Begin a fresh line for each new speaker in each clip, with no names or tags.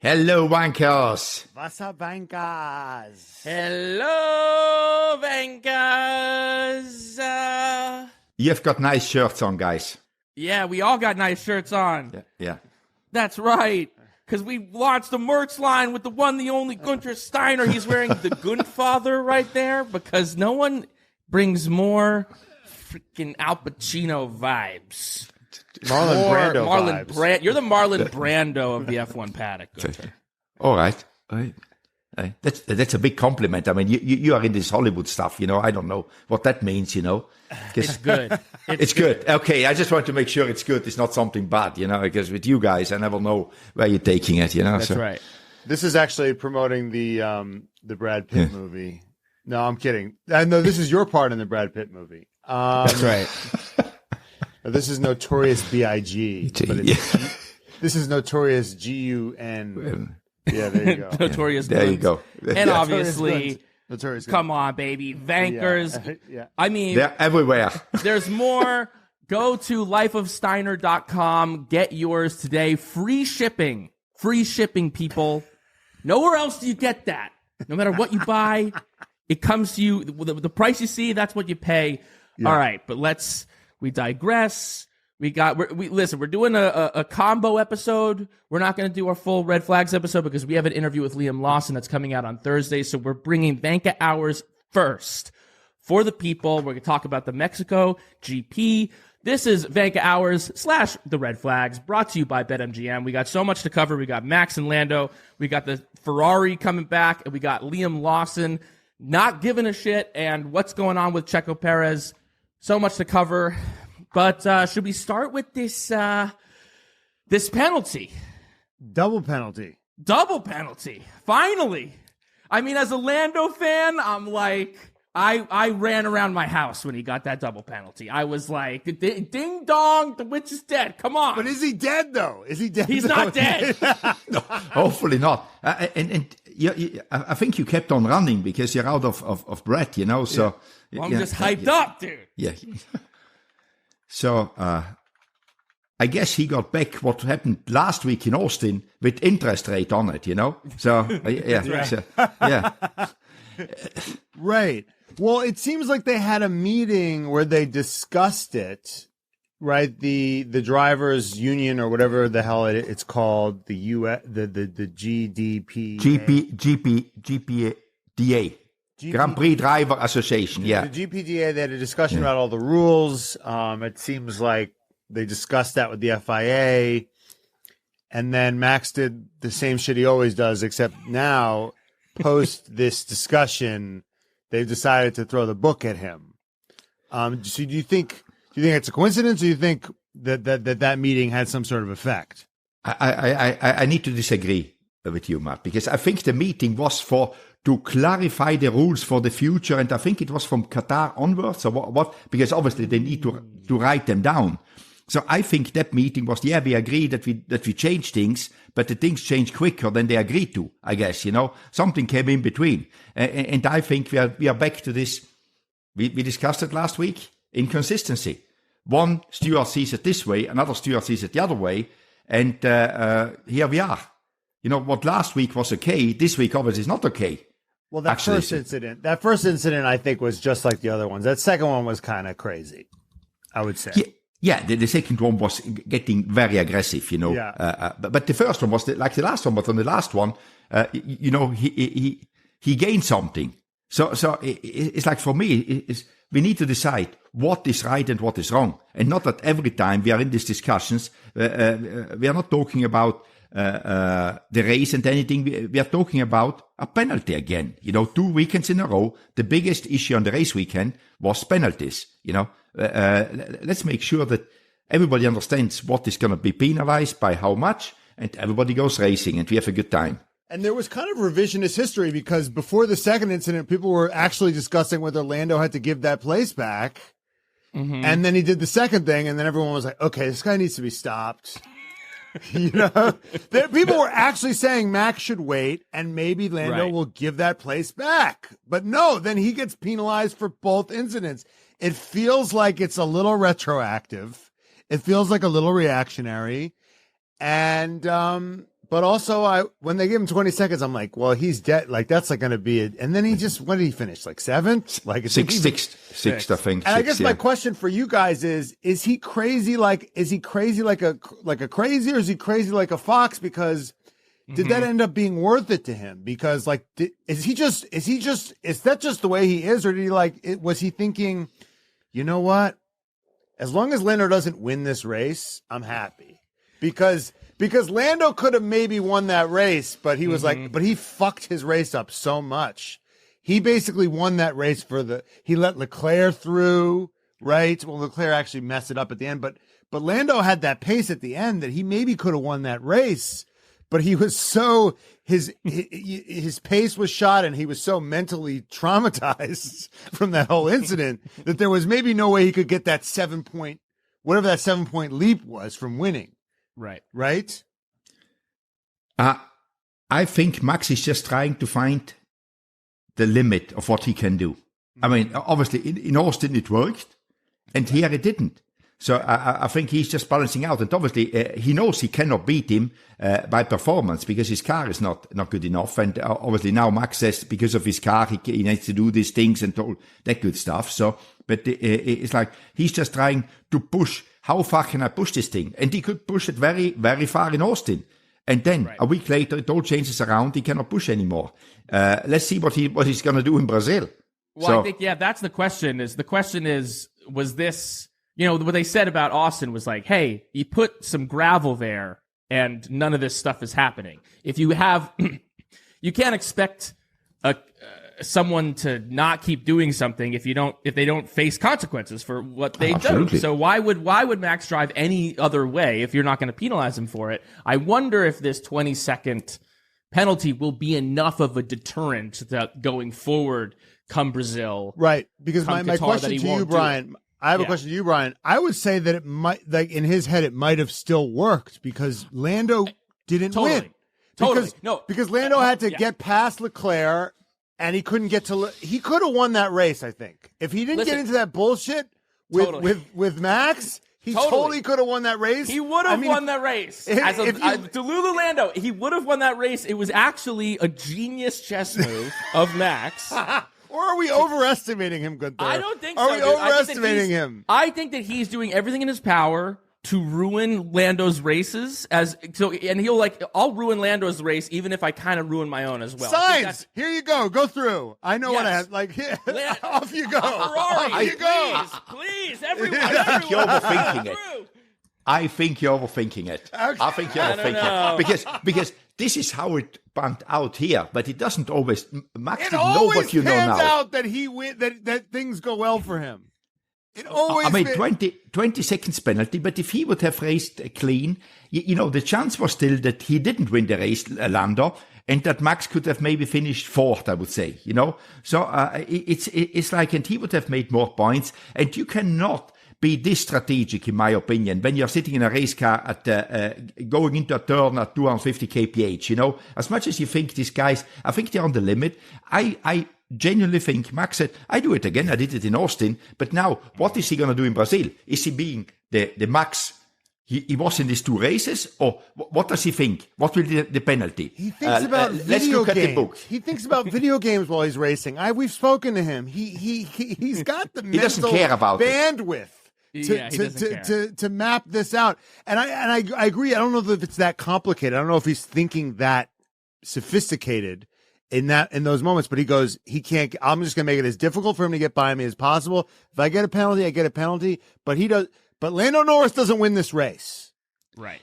Hello, Wankers.
Wasser Wankers.
Hello, Wankers.
You've got nice shirts on, guys.
Yeah, we all got nice shirts on.
Yeah.
That's right. Because we launched the merch line with the one, the only Guenther Steiner. He's wearing the Guntfather right there because no one brings more freaking Al Pacino vibes.
Marlon Brando vibes.
You're the Marlon Brando of the F1 paddock, Guenther.
All right. That's a big compliment. I mean, you are in this Hollywood stuff, I don't know what that means,
It's good.
It's good. Okay, I just want to make sure it's good. It's not something bad, because with you guys, I never know where you're taking it,
That's right.
This is actually promoting the Brad Pitt movie. No, I'm kidding. I know this is your part in the Brad Pitt movie.
That's right.
This is Notorious B.I.G. This is Notorious G.U.N. Yeah, there you go.
Notorious
There you go.
And obviously,
Notorious
come on, baby. Vankers.
Yeah.
I mean,
they're everywhere.
There's more. Go to lifeofsteiner.com. Get yours today. Free shipping. Free shipping, people. Nowhere else do you get that. No matter what you buy, it comes to you. The price you see, that's what you pay. Yeah. All right, but we digress. Listen, we're doing a combo episode. We're not going to do our full red flags episode because we have an interview with Liam Lawson that's coming out on Thursday. So we're bringing Vanka Hours first for the people. We're going to talk about the Mexico GP. This is Vanka Hours / the red flags brought to you by BetMGM. We got so much to cover. We got Max and Lando. We got the Ferrari coming back, and we got Liam Lawson not giving a shit and what's going on with Checo Perez. So much to cover. But should we start with this penalty?
Double penalty.
Finally. I mean, as a Lando fan, I'm like, I ran around my house when he got that double penalty. I was like, ding dong, the witch is dead. Come on.
But is he dead, though?
He's not dead.
No, hopefully not. And I think you kept on running because you're out of breath, so...
Well, I'm just hyped up, dude.
Yeah. So, I guess he got back what happened last week in Austin with interest rate on it, So, yeah.
Right. Well, it seems like they had a meeting where they discussed it, right? The drivers union or whatever the hell it's called, the GDP.
GPDA. Grand Prix Driver Association, yeah.
The GPDA, they had a discussion about all the rules. It seems like they discussed that with the FIA. And then Max did the same shit he always does, except now, post this discussion, they've decided to throw the book at him. So do you think it's a coincidence, or do you think that meeting had some sort of effect?
I need to disagree with you, Matt, because I think the meeting was to clarify the rules for the future, and I think it was from Qatar onwards, or what? Because obviously they need to write them down. So I think that meeting was, we agree that we change things, but the things change quicker than they agreed to, I guess, Something came in between. And I think we are back to this. We discussed it last week, inconsistency. One steward sees it this way, another steward sees it the other way, and here we are. What last week was okay, this week obviously is not okay.
Well, that first incident, I think, was just like the other ones. That second one was kind of crazy, I would say.
Yeah, the second one was getting very aggressive, Yeah. But the first one was like the last one, but on the last one, he gained something. So it's like, for me, we need to decide what is right and what is wrong. And not that every time we are in these discussions, we are not talking about the race and anything. We are talking about a penalty again. 2 weekends in a row, the biggest issue on the race weekend was penalties. Let's make sure that everybody understands what is going to be penalized by how much, and everybody goes racing and we have a good time.
And there was kind of revisionist history, because before the second incident, people were actually discussing whether Lando had to give that place back. Mm-hmm. And then he did the second thing, and then everyone was like, okay, this guy needs to be stopped. People were actually saying Max should wait, and maybe Lando will give that place back. But no, then he gets penalized for both incidents. It feels like it's a little retroactive. It feels like a little reactionary. And But also, when they give him 20 seconds, I'm like, well, he's dead. Like, that's like going to be it. And then he just, what did he finish? Like 7th? Like
sixth, I think.
And I guess my question for you guys is he crazy? Is he crazy like a crazy, or is he crazy like a fox? Because did that end up being worth it to him? Because like, is that just the way he is? Or was he thinking, you know what? As long as Lando doesn't win this race, I'm happy. Because Lando could have maybe won that race, but he was but he fucked his race up so much. He basically won that race he let Leclerc through, right? Well, Leclerc actually messed it up at the end, but Lando had that pace at the end that he maybe could have won that race, but he was his pace was shot, and he was so mentally traumatized from that whole incident that there was maybe no way he could get that 7-point, whatever that 7-point leap was from winning. Right?
I think Max is just trying to find the limit of what he can do. I mean, obviously, in Austin it worked, and here it didn't. So I think he's just balancing out. And obviously, he knows he cannot beat him by performance because his car is not good enough. And obviously now Max says because of his car, he needs to do these things and all that good stuff. So, but it's like he's just trying to push. How far can I push this thing? And he could push it very, very far in Austin. And then a week later, it all changes around. He cannot push anymore. Let's see what he's going to do in Brazil.
Well, I think, that's the question. The question is, was this, what they said about Austin was like, hey, you put some gravel there and none of this stuff is happening. If you have, you can't expect someone to not keep doing something if they don't face consequences for what they do. So why would Max drive any other way if you're not going to penalize him for it? I wonder if this 20-second penalty will be enough of a deterrent that going forward come Brazil.
Right. Because my question to you, Brian, I have a question to you, Brian. I would say that it might, like in his head, it might have still worked because Lando didn't win. Because Lando had to get past Leclerc. And he couldn't get to. He could have won that race, I think, if he didn't get into that bullshit with Max. He totally could have won that race.
He would have won that race. Delulu Lando, he would have won that race. It was actually a genius chess move of Max.
Or are we overestimating him, Guenther?
I don't think
so.
Are
we overestimating him?
I think that he's doing everything in his power to ruin Lando's races and he'll I'll ruin Lando's race even if I kind of ruin my own as well.
Sainz, here you go through. I know what I have. Off you go.
Ferrari,
off you go.
Please, everyone.
You're overthinking it. I think you're overthinking it. Okay. I think you're overthinking it because this is how it panned out here, but it doesn't always. Max didn't know what you know now.
It always pans out that he that things go well for him. It always.
20 seconds penalty, but if he would have raced clean, the chance was still that he didn't win the race, Lando, and that Max could have maybe finished fourth, I would say, So it's like, and he would have made more points, and you cannot be this strategic, in my opinion, when you're sitting in a race car at going into a turn at 250 kph, As much as you think these guys, I think they're on the limit. I genuinely think Max said, I do it again. I did it in Austin. But now, what is he going to do in Brazil? Is he being the Max he was in these two races? Or what does he think? What will be the penalty?
He thinks about video games. He thinks about video games while he's racing. We've spoken to him. He's got the mental bandwidth to map this out. And I agree. I don't know if it's that complicated. I don't know if he's thinking that sophisticated in those moments, but he can't. I'm just going to make it as difficult for him to get by me as possible. If I get a penalty, I get a penalty. But Lando Norris doesn't win this race.
Right.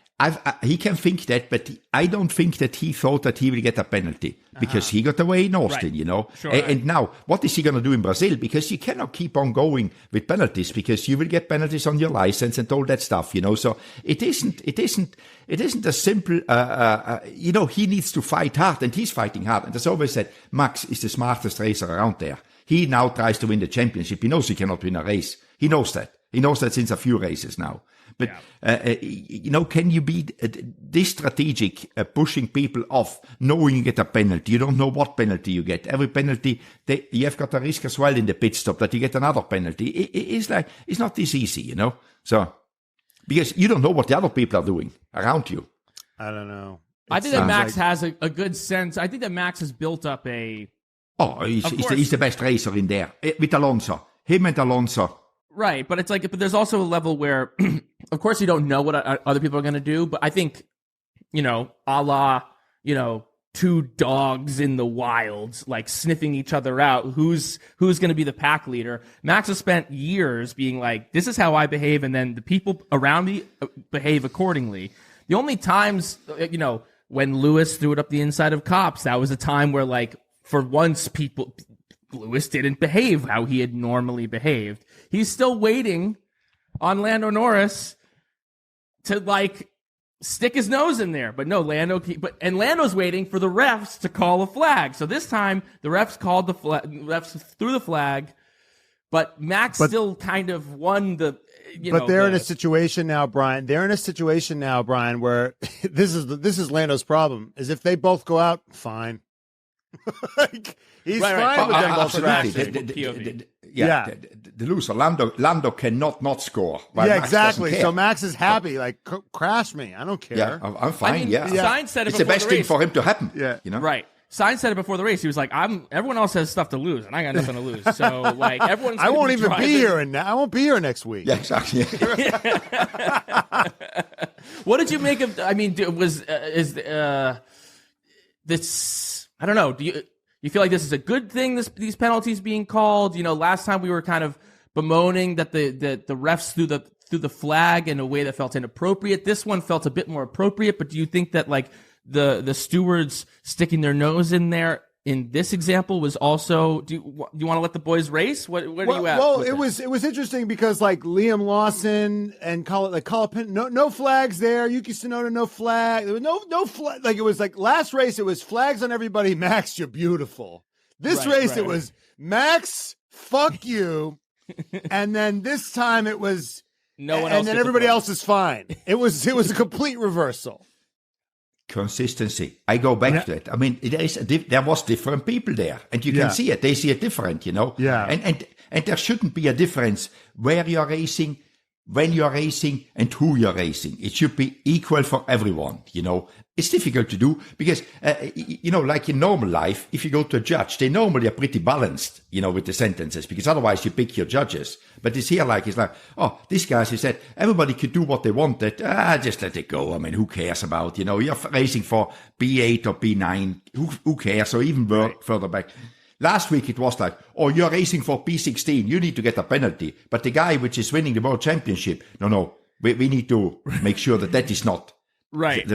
He can think that, but I don't think that he thought that he will get a penalty because he got away in Austin,
Sure,
and now, what is he going to do in Brazil? Because you cannot keep on going with penalties because you will get penalties on your license and all that stuff, So it isn't a simple, he needs to fight hard, and he's fighting hard. And as I always said, Max is the smartest racer around there. He now tries to win the championship. He knows he cannot win a race. He knows that. He knows that since a few races now. But, can you be this strategic, pushing people off, knowing you get a penalty? You don't know what penalty you get. Every penalty, you have got a risk as well in the pit stop that you get another penalty. It's not this easy, So, because you don't know what the other people are doing around you.
I don't know.
I think that Max has a good sense. I think that Max has built up a...
Oh, he's the best racer in there. With Alonso. Him and Alonso.
Right, but it's like, but there's also a level where, of course, you don't know what other people are going to do, but I think, a la, two dogs in the wild, like sniffing each other out, who's going to be the pack leader. Max has spent years being like, this is how I behave, and then the people around me behave accordingly. The only times, when Lewis threw it up the inside of cops, that was a time where, like, for once, Lewis didn't behave how he had normally behaved. He's still waiting on Lando Norris to, like, stick his nose in there. But no, Lando's waiting for the refs to call a flag. So this time, the refs called the flag, refs threw the flag, but Max still kind of won the...
But they're in a situation now, Brian. Where this is Lando's problem, is if they both go out, fine. Like, he's fine with them both crashing.
The loser, Lando cannot not score.
Yeah, exactly. So Max is happy, like, crash me. I don't care.
Yeah, I'm fine.
Sainz said
it's the best thing for him to happen.
Yeah,
right. Sainz said it before the race. He was like, everyone else has stuff to lose, and I got nothing to lose. So, like, everyone's
I won't even be here, and I won't be here next week.
Yeah, exactly.
What did you make of? I mean, this? I don't know. Do you feel like this is a good thing? These penalties being called. Last time we were kind of bemoaning that the refs threw the flag in a way that felt inappropriate. This one felt a bit more appropriate. But do you think that, like, the stewards sticking their nose in there in this example was also? Do you want to let the boys race? What are you at?
Well, it was interesting because, like, Liam Lawson and Colin, no flags there. Yuki Tsunoda, no flag. There was no flag. Like, it was like last race, it was flags on everybody. Max, you're beautiful. This race, it was Max, fuck you, and then this time it was
no one
else, and then everybody else is fine. It was a complete reversal.
Consistency. I go back to it. I mean, there was different people there, and you can see it. They see it different,
Yeah.
And there shouldn't be a difference where you're racing, when you're racing, and who you're racing. It should be equal for everyone. It's difficult to do because, like in normal life, if you go to a judge, they normally are pretty balanced, with the sentences, because otherwise you pick your judges. But it's like, oh, this guy, he said, everybody could do what they wanted. Just let it go. I mean, who cares about, you're racing for B8 or B9. Who cares? Or even further back. Last week it was like, oh, you're racing for P16. You need to get a penalty. But the guy which is winning the world championship, no, we need to make sure that is not.
Right.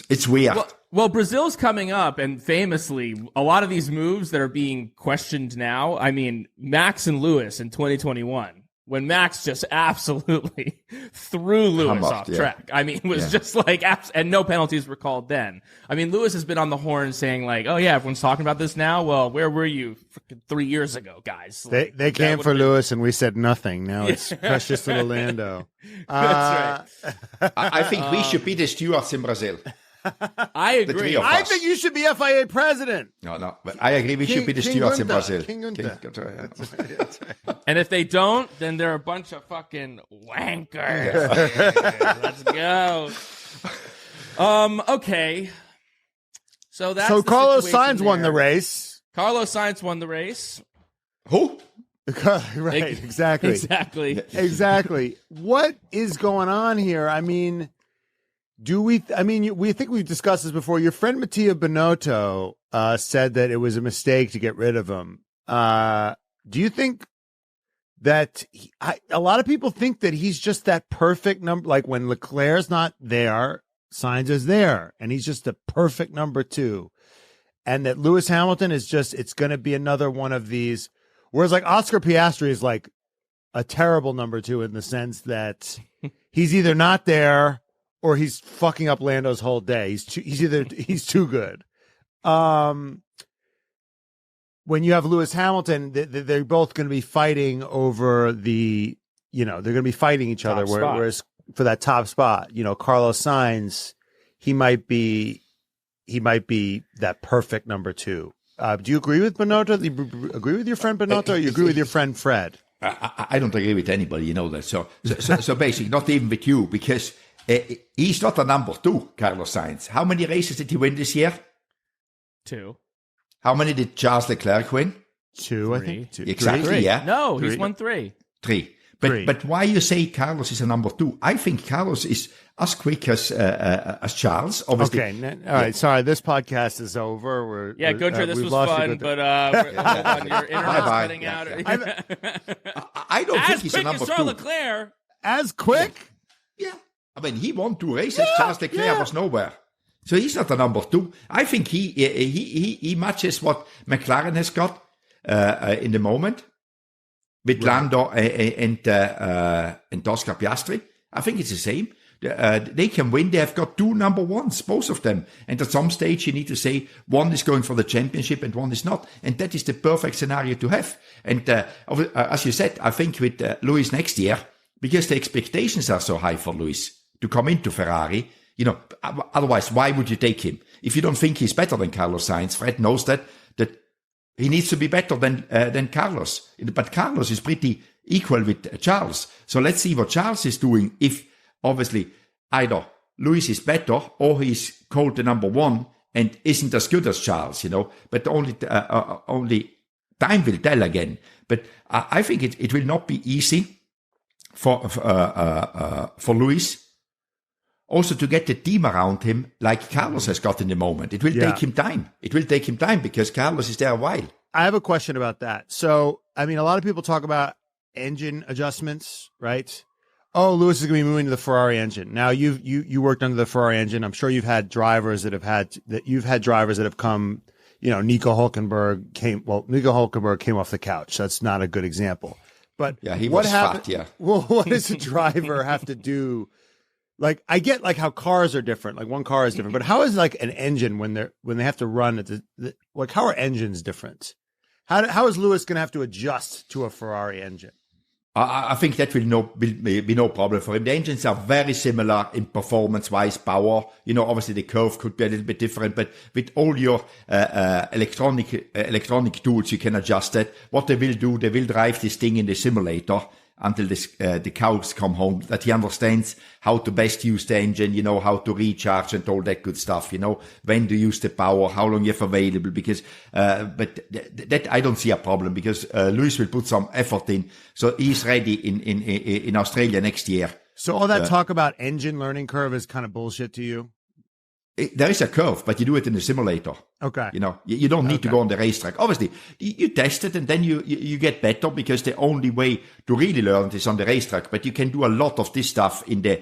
It's weird.
Well, Brazil's coming up, and famously, a lot of these moves that are being questioned now, I mean, Max and Lewis in 2021, when Max just absolutely threw Lewis off track. I mean, it was just like, and no penalties were called then. I mean, Lewis has been on the horn saying, like, oh yeah, everyone's talking about this now. Well, where were you 3 years ago, guys? Like,
they came for Lewis and we said nothing. Now it's precious little Lando.
That's right.
I think we should be the stewards in Brazil.
I agree.
I think you should be FIA president.
No, but I agree we should be the stewards in Brazil.
King Guenther.
That's right.
And if they don't, then they're a bunch of fucking wankers. Let's go. Okay. So
Carlos Sainz won the race.
Carlos Sainz won the race.
Who?
Right, exactly. What is going on here? I mean, we think we've discussed this before. Your friend Mattia Binotto said that it was a mistake to get rid of him. Do you think that a lot of people think that he's just that perfect number, like when Leclerc's not there, Sainz is there, and he's just a perfect number two, and that Lewis Hamilton is just, it's going to be another one of these, whereas like Oscar Piastri is like a terrible number two in the sense that he's either not there or he's fucking up Lando's whole day. He's too good. When you have Lewis Hamilton, they're both going to be fighting over they're going to be fighting each other. Whereas for that top spot, Carlos Sainz, he might be that perfect number two. Do you agree with Binotto? Do you agree with your friend Binotto? Or you agree with your friend Fred?
I don't agree with anybody, that. So basically, not even with you, because he's not a number 2, Carlos Sainz. How many races did he win this year?
2.
How many did Charles Leclerc win?
2, I think. 2.
Exactly,
3.
yeah.
No, he's won 3.
3. But why you say Carlos is a number 2? I think Carlos is as quick as Charles. Obviously.
Okay, all right. Sorry, this podcast is over.
Guenther, this was fun, but hold on, your internet's cutting out.
I don't think he's a number 2.
As quick as Charles Leclerc.
As quick?
Yeah. I mean, he won 2 races. Charles Leclerc was nowhere. So he's not a number 2. I think he matches what McLaren has got in the moment with Lando and Oscar Piastri. I think it's the same. They can win. They have got 2 number 1s, both of them. And at some stage, you need to say one is going for the championship and one is not. And that is the perfect scenario to have. And as you said, I think with Lewis next year, because the expectations are so high for Lewis to come into Ferrari, otherwise, why would you take him? If you don't think he's better than Carlos Sainz, Fred knows that he needs to be better than Carlos. But Carlos is pretty equal with Charles. So let's see what Charles is doing. If obviously either Lewis is better or he's called the number 1 and isn't as good as Charles, But only time will tell again. But I think it will not be easy for Lewis. Also to get the team around him like Carlos has got in the moment. It will take him time. It will take him time because Carlos is there a while.
I have a question about that. So, I mean, a lot of people talk about engine adjustments, right? Oh, Lewis is going to be moving to the Ferrari engine. Now, you worked under the Ferrari engine. I'm sure you've had drivers that have come, Nico Hülkenberg came off the couch. That's not a good example. But
yeah, he was fat, yeah.
Well, what does a driver have to do? Like, I get how cars are different. Like one car is different, but how is like an engine when they have to run at how are engines different? How is Lewis going to have to adjust to a Ferrari engine?
I think that will be no problem for him. The engines are very similar in performance-wise, power. Obviously the curve could be a little bit different, but with all your electronic tools, you can adjust it. What they will do, they will drive this thing in the simulator until the cows come home, that he understands how to best use the engine, how to recharge and all that good stuff, when to use the power, how long you have available, because, but that I don't see a problem because, Lewis will put some effort in. So he's ready in Australia next year.
So all that talk about engine learning curve is kind of bullshit to you?
There is a curve, but you do it in the simulator.
Okay.
You don't need to go on the racetrack. Obviously, you test it and then you get better because the only way to really learn is on the racetrack. But you can do a lot of this stuff in the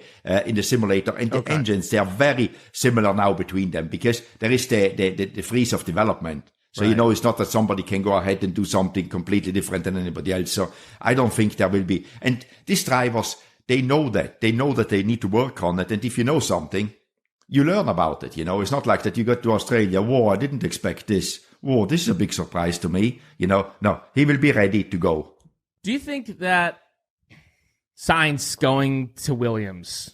simulator. And the engines, they are very similar now between them because there is the freeze of development. So, it's not that somebody can go ahead and do something completely different than anybody else. So I don't think there will be. And these drivers, they know that. They know that they need to work on it. And if you know something, you learn about it, It's not like that you got to Australia. Whoa, I didn't expect this. Whoa, this is a big surprise to me. No, he will be ready to go.
Do you think that Sainz going to Williams,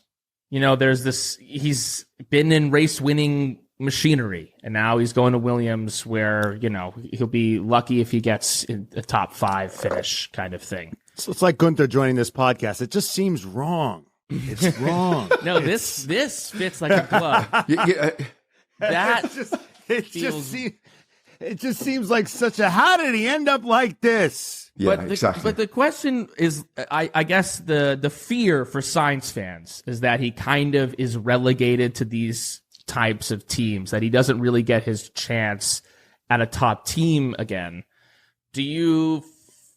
there's this, he's been in race-winning machinery, and now he's going to Williams where, he'll be lucky if he gets a top 5 finish kind of thing.
So it's like Guenther joining this podcast. It just seems wrong. It's wrong.
No, this fits like a glove.
It just seems like such a. How did he end up like this?
Yeah, exactly.
But the question is, I guess the fear for Sainz fans is that he kind of is relegated to these types of teams, that he doesn't really get his chance at a top team again.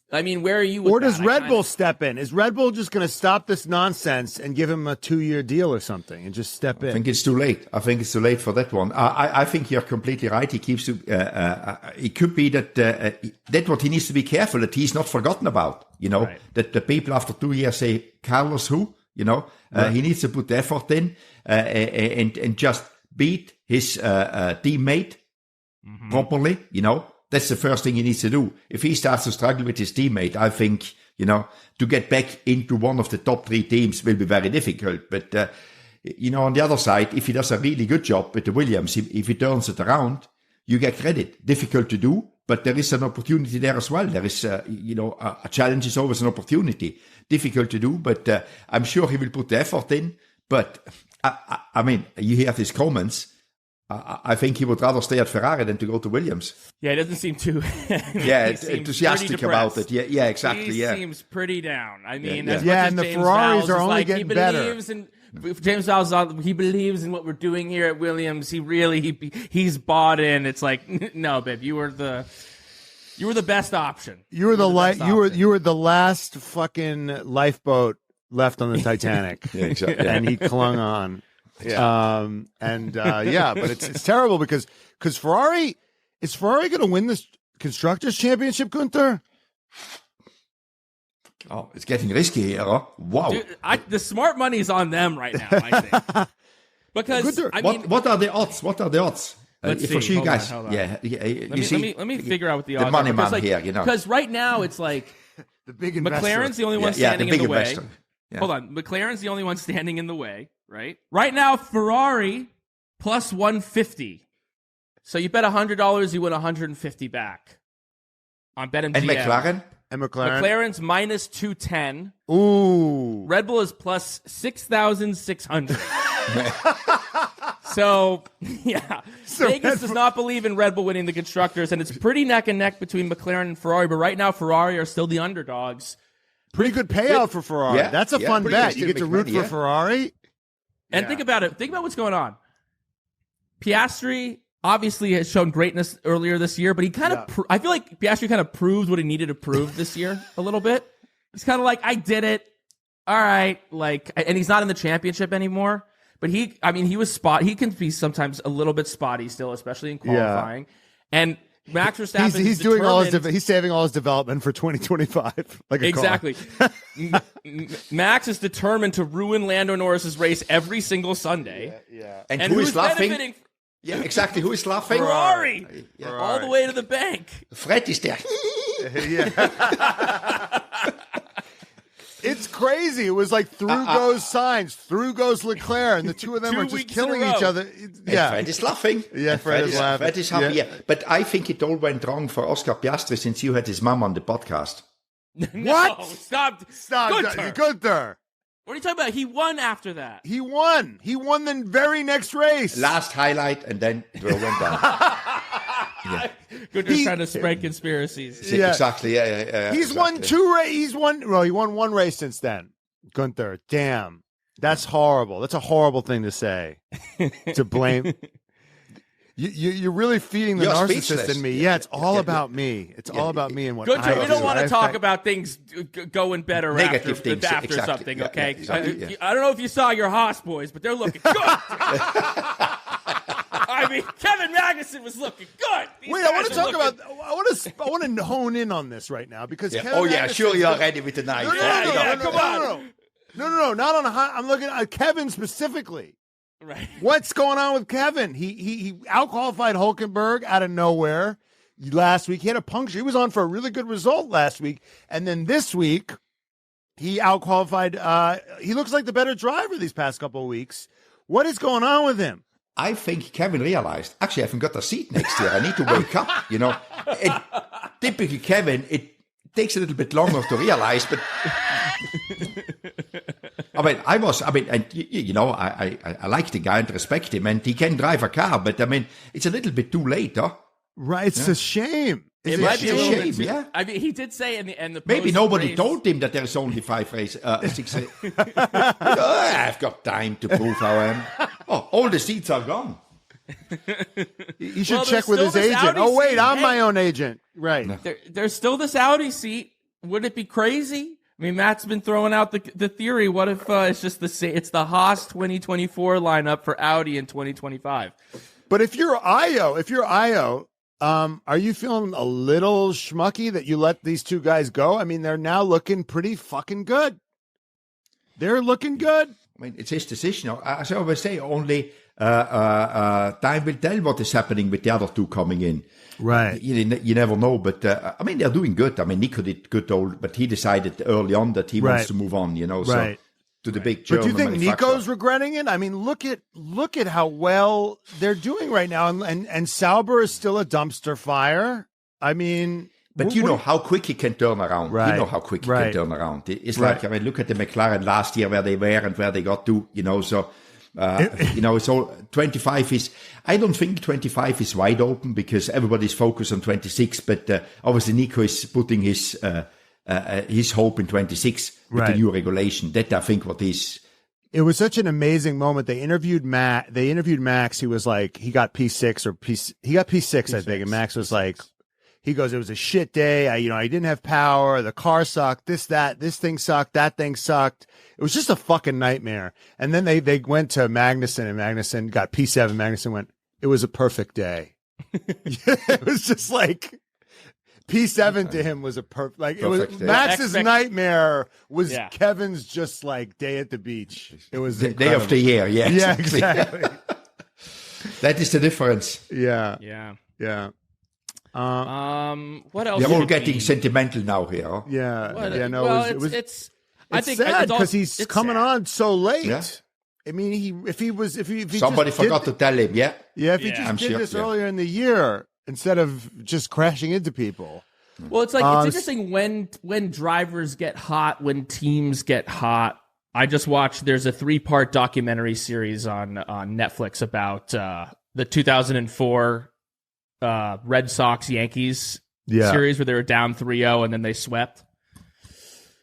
Where are you with
Or does
that?
Red Bull step in? Is Red Bull just going to stop this nonsense and give him a 2-year deal or something and just step in?
I think it's too late. I think it's too late for that one. I think you're completely right. He keeps it could be that what he needs to be careful that he's not forgotten about,
Right.
That the people after 2 years say, Carlos who,
Right.
He needs to put the effort in and just beat his teammate properly, That's the first thing he needs to do. If he starts to struggle with his teammate, I think, to get back into one of the top 3 teams will be very difficult. But, on the other side, if he does a really good job with the Williams, if he turns it around, you get credit. Difficult to do, but there is an opportunity there as well. There is, a challenge is always an opportunity. Difficult to do, but I'm sure he will put the effort in. But I mean, you hear his comments. I think he would rather stay at Ferrari than to go to Williams.
Yeah, he doesn't seem too
enthusiastic about it. Yeah, exactly.
He seems pretty down. I mean, as much
and
as
the
James
Ferraris
Vowles
are
is
only
like,
getting better.
James Vowles, he believes in what we're doing here at Williams. He's bought in. It's like, no, babe, you were the best option.
You were the last fucking lifeboat left on the Titanic.
Yeah, exactly.
And he clung on.
Yeah.
But it's terrible because Ferrari is going to win this Constructors Championship, Guenther?
Oh, it's getting risky here, huh? Wow.
Dude, the smart money's on them right now, I think. Because
Guenther, what are the odds?
Let's
for
see.
you
Hold
guys,
on.
let
me figure out what the odds
the money
are.
man
Like,
here, you know.
Because right now it's like
The big investor.
McLaren's the only one
the
standing
big
in the way.
investor. Yeah.
Hold on, McLaren's the only one standing in the way, right? Right now, Ferrari plus 150. So you bet $100, you win 150 back on BetMGM.
And McLaren?
And McLaren.
McLaren's minus 210.
Ooh.
Red Bull is plus 6,600. So, yeah. Vegas does not believe in Red Bull winning the Constructors, and it's pretty neck and neck between McLaren and Ferrari. But right now, Ferrari are still the underdogs.
Pretty good payout for Ferrari.
Yeah,
That's a fun
pretty
bet.
good
You get to
to
root
make
for
money,
Ferrari.
And think about it. Think about what's going on. Piastri obviously has shown greatness earlier this year, but he kind of, I feel like Piastri kind of proved what he needed to prove this year a little bit. He's kind of like, I did it. All right. Like, and he's not in the championship anymore, but he can be sometimes a little bit spotty still, especially in qualifying. Yeah. And Max Verstappen
he's doing all his he's saving all his development for 2025. Like a
exactly. Max is determined to ruin Lando Norris's race every single Sunday.
Yeah.
And who is laughing? Yeah, exactly. Who is laughing?
Ferrari.
Yeah.
All the way to the bank.
Fred is there.
It's crazy. It was like through goes Sainz, through goes Leclerc, and the two of them are just killing each other.
Yeah, Fred is laughing.
Yeah, Fred is laughing.
Fred is happy. Yeah. But I think it all went wrong for Oscar Piastri since you had his mum on the podcast.
No,
what?
Stop.
Guenther.
What are you talking about? He won after that.
He won. He won the very next race.
Last highlight, and then it all went down.
Yeah. Guenther's trying to spread conspiracies.
Yeah. Exactly. Yeah.
He's won two races. He won one race since then. Guenther. Damn. That's horrible. That's a horrible thing to say. To blame. You're really feeding the narcissist in me. Yeah, it's all about me. It's all about me and what
Guenther,
I do.
we don't want to talk about things going better
negative things
after
exactly.
something, okay?
Yeah, exactly,
I don't know if you saw your Haas boys, but they're looking good. I mean, Kevin Magnussen was looking good.
Wait, I want to talk about. I want to hone in on this right now because.
Yeah.
Kevin Magnussen
sure you are ready with the knife.
No, not on a hot. I'm looking at Kevin specifically.
Right.
What's going on with Kevin? He outqualified Hülkenberg out of nowhere last week. He had a puncture. He was on for a really good result last week, and then this week he outqualified. He looks like the better driver these past couple of weeks. What is going on with him?
I think Kevin realized, actually, I haven't got a seat next year. I need to wake up, you know. Typically, Kevin, it takes a little bit longer to realize, but I like the guy and respect him, and he can drive a car, but I mean, it's a little bit too late, huh?
Right, it's a shame.
It might be a shame.
Yeah.
I mean, he did say in the
maybe nobody told him that there is only 5 races, 6 races. I've got time to prove how I am. Oh, all the seats are gone.
You should check with his agent. Oh, wait, I'm my own agent. Right.
No. There's still this Audi seat. Would it be crazy? I mean, Matt's been throwing out the theory. What if it's just it's the Haas 2024 lineup for Audi in 2025?
But if you're Io, are you feeling a little schmucky that you let these two guys go? I mean, they're now looking pretty fucking good. They're looking good.
I mean, it's his decision. As I always say, only time will tell what is happening with the other two coming in.
Right.
You never know. But, I mean, they're doing good. I mean, Nico did good, but he decided early on that he wants to move on, you know.
Right.
So to the big German.
But do you think Nico's regretting it? I mean, look at how well they're doing right now. And Sauber is still a dumpster fire. I mean...
But you know how quick he can turn around.
Right.
You know how quick he can turn around. It's like, I mean, look at the McLaren last year where they were and where they got to, you know. So So 25 is, I don't think 25 is wide open because everybody's focused on 26, but obviously Nico is putting his hope in 26 with the new regulation. That I think what is.
It was such an amazing moment. They interviewed Max. He was like, he got P6, I think. And Max was like, he goes, it was a shit day. I didn't have power. The car sucked. This thing sucked. That thing sucked. It was just a fucking nightmare. And then they went to Magnussen, and Magnussen got P7. Magnussen went, it was a perfect day. It was just like P7 to him was a perfect it was day. Max's nightmare was Kevin's just like day at the beach. It was the
day of the year. Yeah,
exactly.
That is the difference.
Yeah.
What else?
We're all getting sentimental now here. Huh?
Yeah. It's sad because he's coming on so late. Yeah. I mean, if he
somebody forgot to tell him. Yeah.
If he just did this earlier in the year instead of just crashing into people.
Well, it's like it's interesting when drivers get hot, when teams get hot. I just watched. There's a 3-part documentary series on Netflix about the 2004 Red Sox Yankees series where they were down 3-0 and then they swept.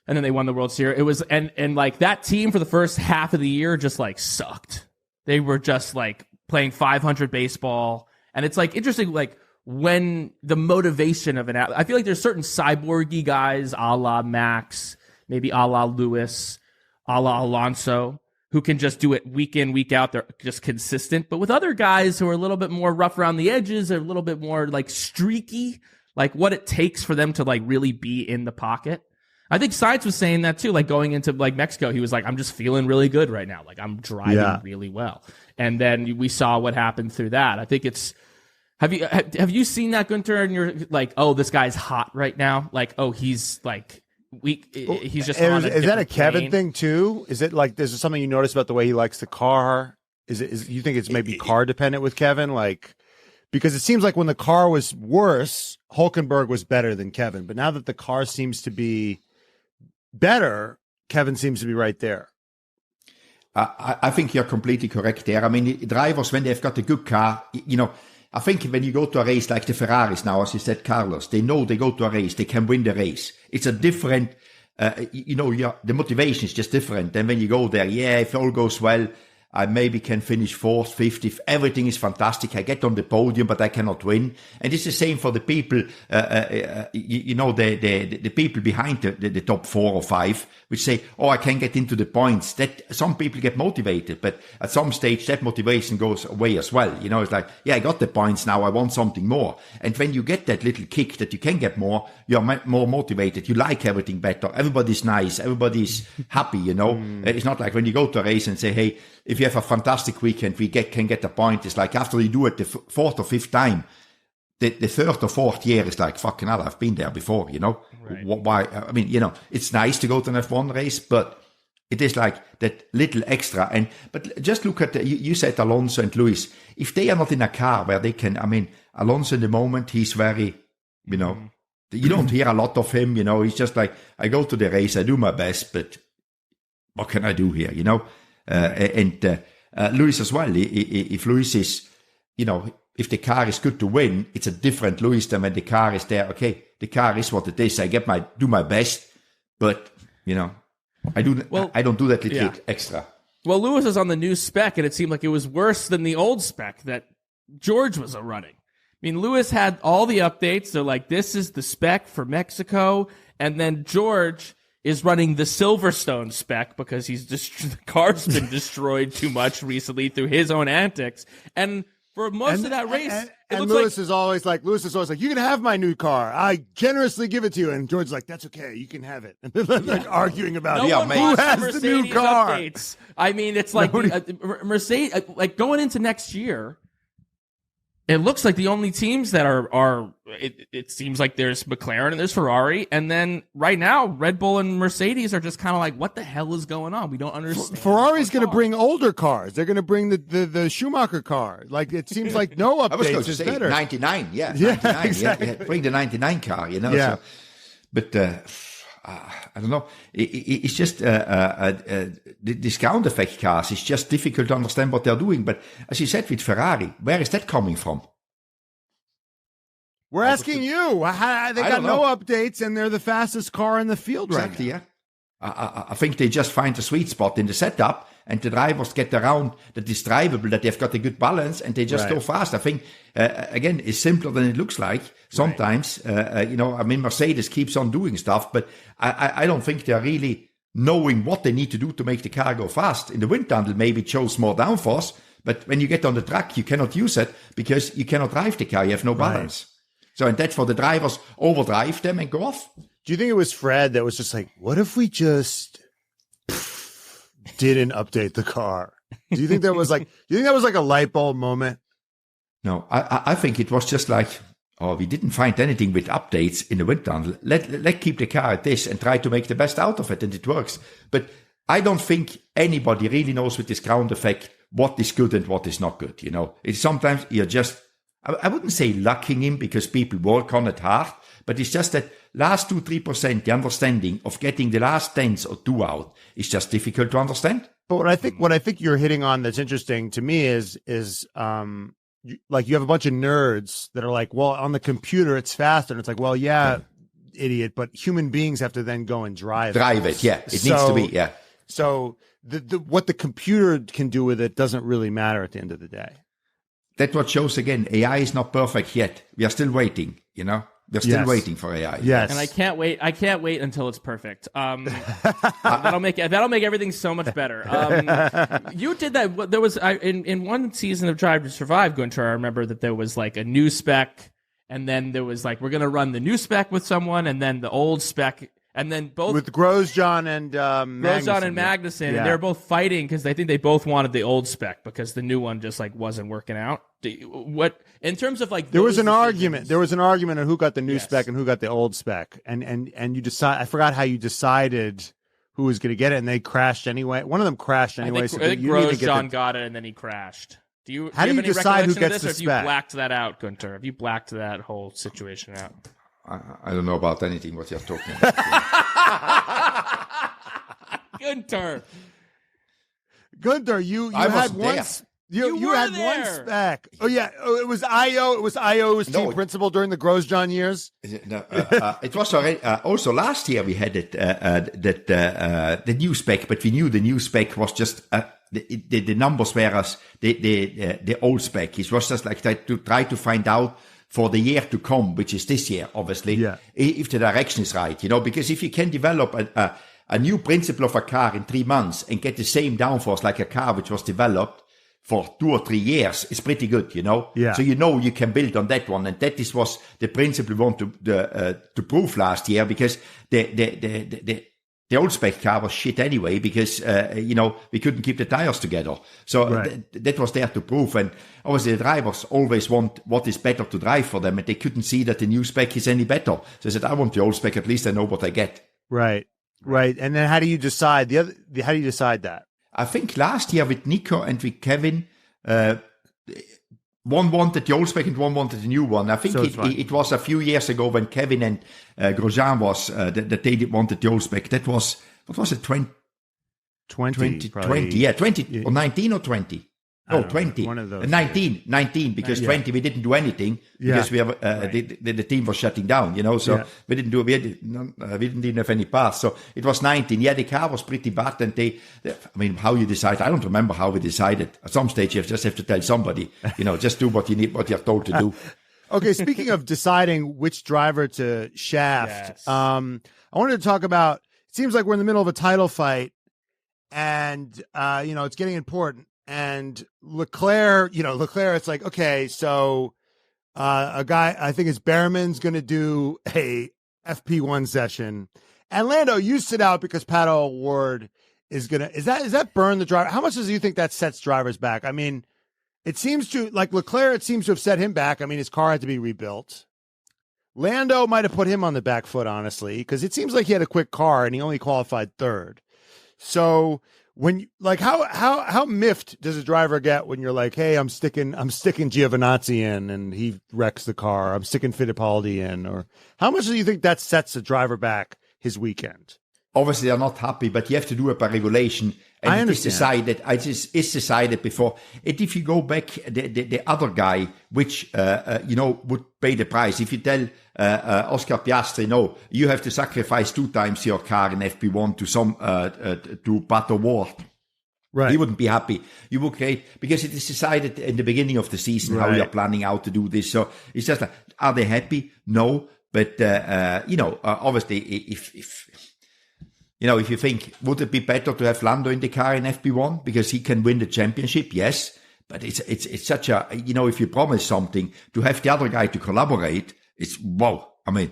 And then they won the World Series. It was and like that team for the first half of the year just like sucked. They were just like playing 500 baseball, and it's like interesting like when the motivation of I feel like there's certain cyborgy guys, a la Max, maybe a la Lewis, a la Alonso, who can just do it week in, week out. They're just consistent. But with other guys who are a little bit more rough around the edges, or a little bit more like streaky, like what it takes for them to like really be in the pocket. I think Sainz was saying that too, like going into like Mexico, he was like, I'm just feeling really good right now. Like I'm driving really well. And then we saw what happened through that. I think it's, have you seen that, Guenther? And you're like, oh, this guy's hot right now. Like, oh, he's like, he's just on
is that a Kevin thing too? Is it like, there's something you notice about the way he likes the car? Is you think it's maybe car dependent with Kevin? Like, because it seems like when the car was worse, Hülkenberg was better than Kevin. But now that the car seems to be better, Kevin seems to be right there.
I think you're completely correct there. I mean, drivers, when they've got a good car, I think when you go to a race like the Ferraris now, as you said, Carlos, they know they go to a race, they can win the race. It's a different, the motivation is just different. Then when you go there, if all goes well, I maybe can finish 4th, 5th. If everything is fantastic, I get on the podium, but I cannot win. And it's the same for the people, the people behind the top 4 or 5, which say, oh, I can get into the points. That some people get motivated, but at some stage that motivation goes away as well. It's like, I got the points now. I want something more. And when you get that little kick that you can get more, you're more motivated. You like everything better. Everybody's nice. Everybody's happy, It's not like when you go to a race and say, hey, if you have a fantastic weekend, can get a point. It's like after you do it the 4th or 5th time, the 3rd or 4th year is like, fucking hell, I've been there before, Right. Why? I mean, it's nice to go to an F1 race, but it is like that little extra. But just look at, you said Alonso and Lewis. If they are not in a car where they can, I mean, Alonso in the moment, he's very, you don't hear a lot of him, he's just like, I go to the race, I do my best, but what can I do here, and Lewis as well. If Lewis is, if the car is good to win, it's a different Lewis than when the car is there. Okay, the car is what it is. I do my best, but I don't do that little extra.
Well, Lewis is on the new spec, and it seemed like it was worse than the old spec that George was running. I mean, Lewis had all the updates. They're like, this is the spec for Mexico, and then George is running the Silverstone spec because the car's been destroyed too much recently through his own antics. And for most of that race,
Lewis is always like, you can have my new car. I generously give it to you. And George's like, that's okay. You can have it. And they're like arguing about
who
has
Mercedes
the new car.
Updates. I mean, it's like Mercedes, like going into next year, it looks like the only teams that are it seems like there's McLaren and there's Ferrari, and then right now Red Bull and Mercedes are just kind of like, what the hell is going on? We don't understand.
Ferrari's going to bring older cars. They're going to bring the Schumacher car. Like, it seems like no updates. I was going to say better.
99, 99, exactly. Bring the 99 car, Yeah. So, but I don't know. It's just this ground effect cars. It's just difficult to understand what they're doing. But as you said with Ferrari, where is that coming from?
We're asking you. They got no updates, and they're the fastest car in the field right now.
Yeah. I think they just find the sweet spot in the setup, and the drivers get around that it's drivable, that they've got a good balance, and they just go fast. I think, again, it's simpler than it looks like sometimes. Mercedes keeps on doing stuff, but I don't think they're really knowing what they need to do to make the car go fast. In the wind tunnel, maybe it shows more downforce, but when you get on the track, you cannot use it because you cannot drive the car. You have no balance. So, and that's for the drivers, overdrive them and go off.
Do you think it was Fred that was just like, what if we just didn't update the car? Do you think that was like a light bulb moment?
No, I think it was just like, we didn't find anything with updates in the wind tunnel. Let keep the car at this and try to make the best out of it, and it works. But I don't think anybody really knows with this ground effect what is good and what is not good. It's sometimes you're just, I wouldn't say lucking him because people work on it hard, but it's just that last 2-3%, the understanding of getting the last tenths or 2 out is just difficult to understand.
But what I think you're hitting on that's interesting to me is you have a bunch of nerds that are like, well, on the computer it's faster, and it's like, well, yeah, idiot, but human beings have to then go and drive it. Yeah, it needs to be. Yeah. So the what the computer can do with it doesn't really matter at the end of the day.
That's what shows again. AI is not perfect yet. We are still waiting. We're still waiting for AI.
Yes, and I can't wait. I can't wait until it's perfect. That'll make everything so much better. You did that. There was in one season of Drive to Survive, Guenther. I remember that there was like a new spec, and then there was like we're gonna run the new spec with someone, and then the old spec. And then both
with Grosjean and Magnussen,
and they're both fighting because they think they both wanted the old spec because the new one just like wasn't working out. What in terms of like
there was an argument. There was an argument on who got the new spec and who got the old spec, and you decide. I forgot how you decided who was going to get it, and they crashed anyway. One of them crashed anyway.
I think Grosjean got it, and then he crashed.
How do you decide who gets the spec?
Or have you blacked that out, Guenther? Have you blacked that whole situation out?
I don't know about anything what you're talking about.
Guenther, you had one. You had one spec. Oh yeah, it was Io. It was Io's team principal during the Grosjean years.
No, it was already. Also last year we had it the new spec, but we knew the new spec was just the numbers were as the old spec. It was just like that to try to find out for the year to come, which is this year, obviously, if the direction is right, because if you can develop a new principle of a car in 3 months and get the same downforce like a car which was developed for 2 or 3 years, it's pretty good,
Yeah.
So you can build on that one, and that was the principle we want to prove last year because the old spec car was shit anyway because, we couldn't keep the tires together. So that was there to prove. And obviously the drivers always want what is better to drive for them. And they couldn't see that the new spec is any better. So I said, I want the old spec. At least I know what I get.
Right. And then how do you decide how do you decide that?
I think last year with Nico and with Kevin, one wanted the old spec and one wanted the new one. I think it was a few years ago when Kevin and Grosjean was that they wanted the old spec. That was, what was it, 20? 20, yeah, 20 or 19 or 20? No, 20.
One of those.
19 because 20 we didn't do anything because we have the team was shutting down, so we didn't even have any parts. So it was 19. Yeah, the car was pretty bad, and how you decide, I don't remember how we decided. At some stage you just have to tell somebody, just do what you're told to do.
Okay, speaking of deciding which driver to shaft, I wanted to talk about, it seems like we're in the middle of a title fight and it's getting important. And Leclerc, it's like, okay, so a guy, I think it's Behrman's going to do a FP1 session. And Lando, you sit out because Pato O'Ward is going to, is that burn the driver? How much do you think that sets drivers back? I mean, it seems to, like Leclerc, it seems to have set him back. I mean, his car had to be rebuilt. Lando might have put him on the back foot, honestly, because it seems like he had a quick car and he only qualified third. So, when how miffed does a driver get when you're like, hey, I'm sticking Giovinazzi in and he wrecks the car, I'm sticking Fittipaldi in, or how much do you think that sets the driver back, his weekend.
Obviously, they're not happy, but you have to do it by regulation. And
I
it
understand.
is decided before. And if you go back, the other guy, which, would pay the price. If you tell Oscar Piastri, no, you have to sacrifice 2 times your car in FP1 to Pato Ward.
Right.
He wouldn't be happy. You would create, because it is decided in the beginning of the season how you're planning how to do this. So it's just like, are they happy? No. But, obviously, if you think, would it be better to have Lando in the car in FP1 because he can win the championship? Yes. But it's such a, if you promise something, to have the other guy to collaborate, it's wow. I mean,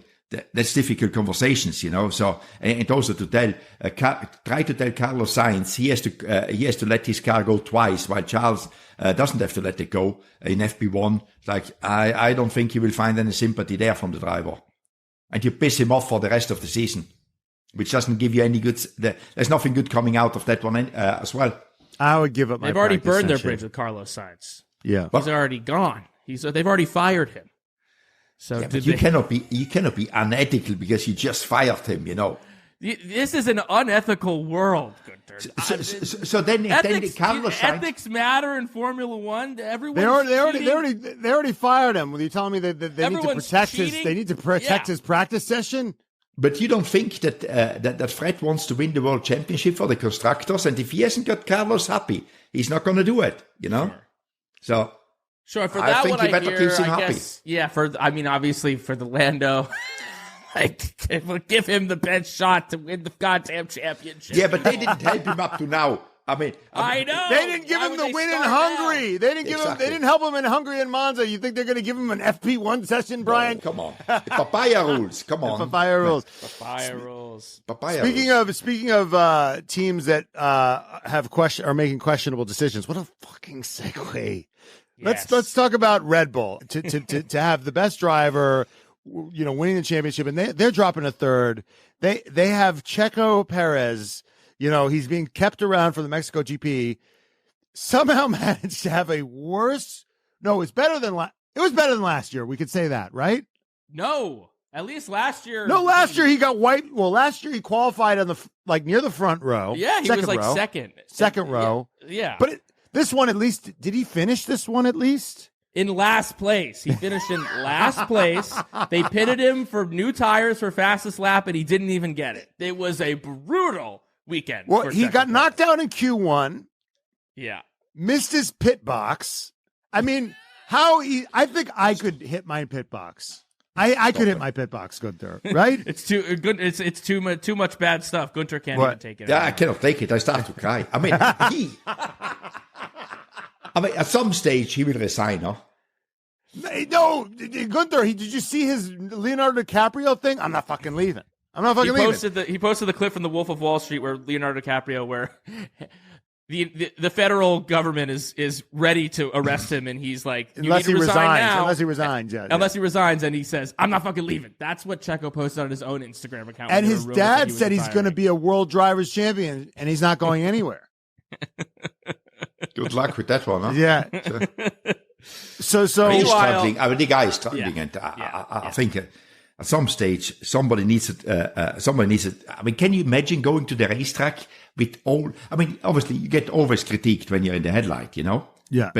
that's difficult conversations, So, and also to try to tell Carlos Sainz he has to let his car go twice, while Charles doesn't have to let it go in FP1. Like, I don't think he will find any sympathy there from the driver, and you piss him off for the rest of the season, which doesn't give you any good. There's nothing good coming out of that one as well.
I would give up my.
They've already burned their
session.
bridge with Carlos Sainz.
Yeah,
he's already gone. They've already fired him. So
but you cannot be unethical because you just fired him.
This is an unethical world, Guenther.
So then Carlos Sainz,
ethics matter in Formula One. Everyone
they already fired him. Were you telling me that they need to protect his practice session?
But you don't think that Fred wants to win the world championship for the constructors, and if he hasn't got Carlos happy, he's not going to do it.
Sure.
So.
Sure, for that one I
guess,
obviously for the Lando, give him the best shot to win the goddamn championship.
Yeah, but they didn't help him up to now.
I know.
They didn't give him the win in Hungary. They didn't give him. They didn't help him in Hungary and Monza. You think they're going to give him an FP1 session, Brian?
No, come on, papaya rules. Come on,
papaya rules.
Papaya rules.
Speaking of teams that are making questionable decisions. What a fucking segue.
Yes.
Let's talk about Red Bull to have the best driver, winning the championship, and they're dropping a third. They have Checo Perez. He's being kept around for the Mexico GP. Somehow managed to have a worse. No, it's better than it was better than last year. We could say that, right?
No, at least last year.
No, last year he got white. Well, last year he qualified on near the front row.
Yeah, he was like second
row.
Yeah,
but. This one, at least, did he finish this one at least?
In last place. He finished in last place. They pitted him for new tires for fastest lap, and he didn't even get it. It was a brutal weekend.
Well, he got knocked out in Q1.
Yeah.
Missed his pit box. I mean, I think I could hit my pit box. I could hit my pit box, Guenther, right?
It's too good. It's too much bad stuff. Guenther can't even take it.
Yeah, I cannot take it. I start to cry. At some stage he will resign, huh?
No, Guenther. Did you see his Leonardo DiCaprio thing? I'm not fucking leaving.
He posted the clip from The Wolf of Wall Street where Leonardo DiCaprio, where the federal government is ready to arrest him, and he's like,
unless he
resigns, unless he resigns, and he says, I'm not fucking leaving. That's what Checo posted on his own Instagram account.
And his dad said he's going to be a world drivers champion, and he's not going anywhere.
Good luck with that one, huh?
Yeah. So
he's struggling. The guy is struggling, and I think at some stage somebody needs it. Can you imagine going to the racetrack with all? Obviously you get always critiqued when you're in the headlight,
Yeah.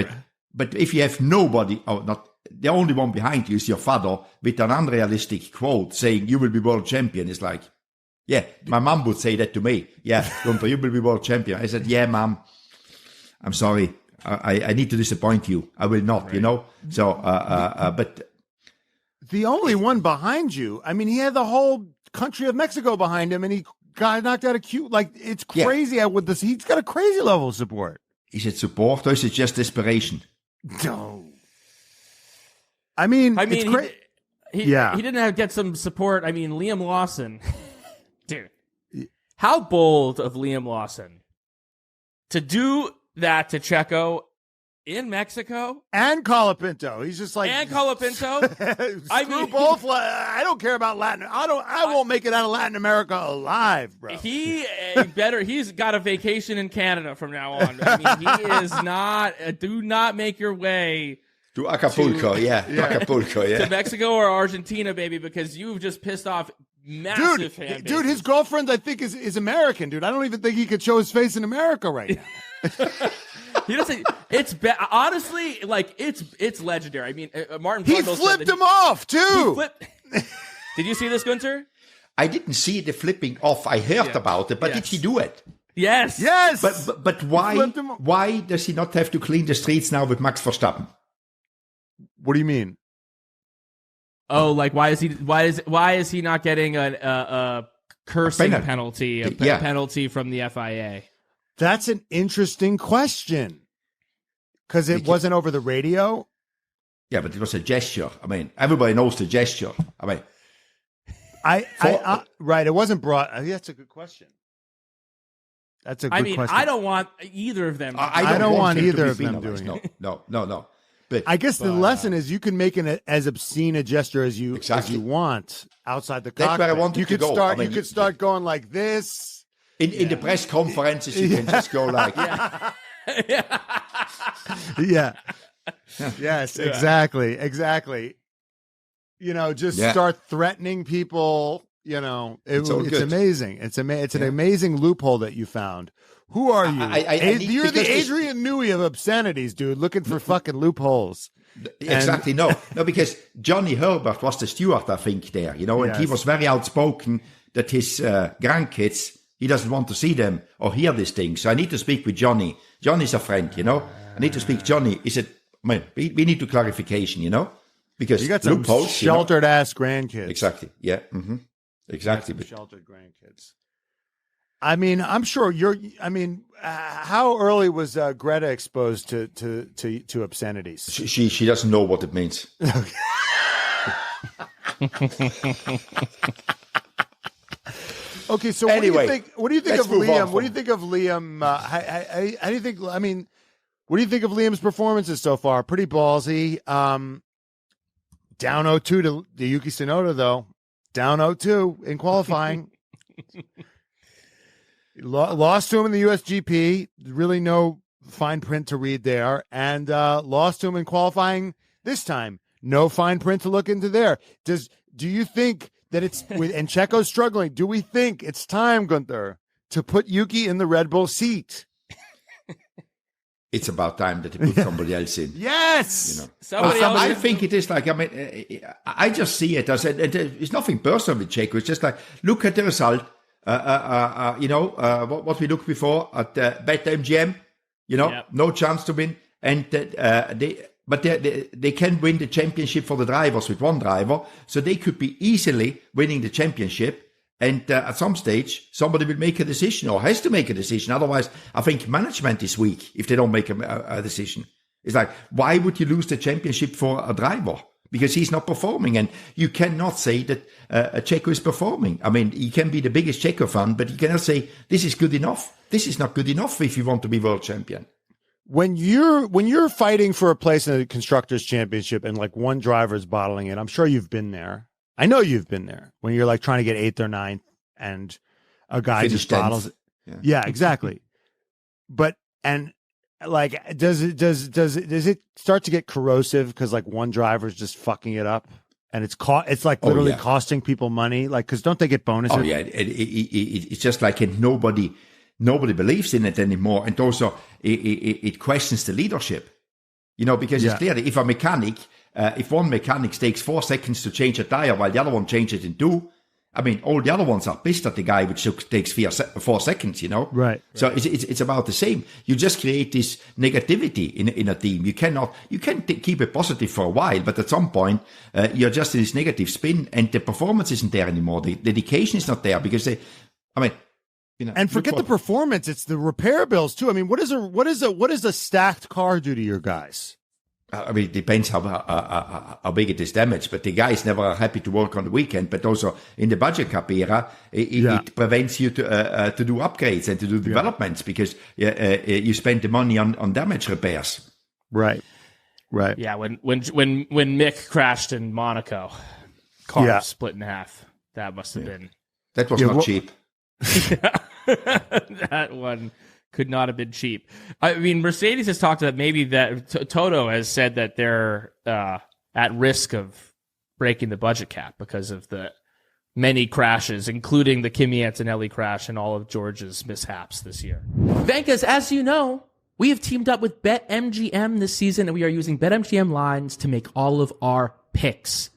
But if you have nobody, or not, the only one behind you is your father with an unrealistic quote saying you will be world champion. It's like, yeah, my mom would say that to me. Yeah, Guenther, you will be world champion. I said, yeah, mom. I'm sorry. I need to disappoint you. I will not, So, but
the only one behind you. He had the whole country of Mexico behind him, and he got knocked out of Q. Like, it's crazy. He's got a crazy level of support.
Is it support or is it just desperation?
No. It's crazy.
He didn't get some support. Liam Lawson, dude. How bold of Liam Lawson to do that to Checo in Mexico
and Colapinto. He's just like,
and Colapinto.
Screw both. I don't care about Latin. I won't make it out of Latin America alive, bro.
He's got a vacation in Canada from now on. He is not. Do not make your way
to Acapulco. To Mexico
or Argentina, baby, because you've just pissed off massive fan
dude, his
bases.
girlfriend, I think, is American, dude. I don't even think he could show his face in America right now.
He doesn't. Honestly, like it's legendary. I mean, Martin.
He
Brundle
flipped him off too.
Did you see this, Guenther?
I didn't see the flipping off. I heard about it, but did he do it?
Yes.
But why does he not have to clean the streets now with Max Verstappen?
What do you mean?
Oh, like why is he not getting a cursing penalty? A penalty from the FIA.
That's an interesting question. Because it wasn't over the radio?
Yeah, but it was a gesture. I mean, everybody knows the gesture. I mean,
right, it wasn't brought. That's a good question. That's a good question.
I don't want either of them.
I don't want either of them doing it.
No. But
I guess the lesson is you can make it as obscene a gesture as you want outside the cockpit.
That's where I wanted to go.
You could start going like this.
In the press conferences, you can just go like...
Yeah. Yes, exactly. Start threatening people. It's amazing. It's an amazing loophole that you found. Who are you? You're the Adrian Newey of obscenities, dude, looking for fucking loopholes.
Exactly. No, because Johnny Herbert was the steward, I think, there, and he was very outspoken that his grandkids, he doesn't want to see them or hear these things. So I need to speak with Johnny. Johnny's a friend, I need to speak to Johnny. We need to clarification, because
you got some sheltered ass grandkids.
Exactly. Yeah. Mm-hmm. Exactly.
Sheltered grandkids. I mean, I'm sure how early was Greta exposed to obscenities?
She doesn't know what it means.
Okay, so
anyway,
what do you think of Liam? What do you think of Liam? How do you think? I mean, what do you think of Liam's performances so far? Pretty ballsy. Down 0-2 to the Yuki Tsunoda, though. Down 0-2 in qualifying. Lost to him in the USGP. Really no fine print to read there. And lost to him in qualifying this time. No fine print to look into there. Do you think that and Checo's struggling, do we think it's time, Guenther, to put Yuki in the Red Bull seat?
It's about time that they put somebody else in.
Yes!
I think it is like, I just see it as, it's nothing personal with Checo. It's just like, look at the result. What we looked before at BetMGM, no chance to win. And they can win the championship for the drivers with one driver. So they could be easily winning the championship. And at some stage, somebody will make a decision or has to make a decision. Otherwise, I think management is weak if they don't make a decision. It's like, why would you lose the championship for a driver? Because he's not performing. And you cannot say that Checo is performing. I mean, he can be the biggest Checo fan, but you cannot say, this is good enough. This is not good enough if you want to be world champion.
When you're fighting for a place in the Constructors Championship and like one driver's bottling it, I'm sure you've been there. I know you've been there when you're like trying to get 8th or 9th and a guy just bottles it. Yeah, exactly. But, and like, does it start to get corrosive because like one driver's just fucking it up and it's like literally costing people money? Like, cause don't they get bonuses?
Oh yeah. It's just like nobody believes in it anymore. And also it questions the leadership, because it's clear that if a mechanic, if one mechanic takes 4 seconds to change a tire while the other one changes it in 2, I mean, all the other ones are pissed at the guy which takes 4 seconds,
Right.
So it's about the same. You just create this negativity in a team. You can keep it positive for a while, but at some point, you're just in this negative spin and the performance isn't there anymore. The dedication is not there because
and forget the performance. It's the repair bills too. I mean, what does a stacked car do to your guys?
I mean, it depends how big it is damaged, but the guys never are happy to work on the weekend. But also in the budget cap era, it prevents you to do upgrades and to do developments because you spend the money on damage repairs.
Right.
Yeah, when Mick crashed in Monaco, car split in half. That must have been.
That was not cheap.
That one could not have been cheap. I mean, Mercedes has talked about maybe that Toto has said that they're at risk of breaking the budget cap because of the many crashes, including the Kimi Antonelli crash and all of George's mishaps this year. Vankas, as you know, we have teamed up with BetMGM this season, and we are using BetMGM lines to make all of our picks.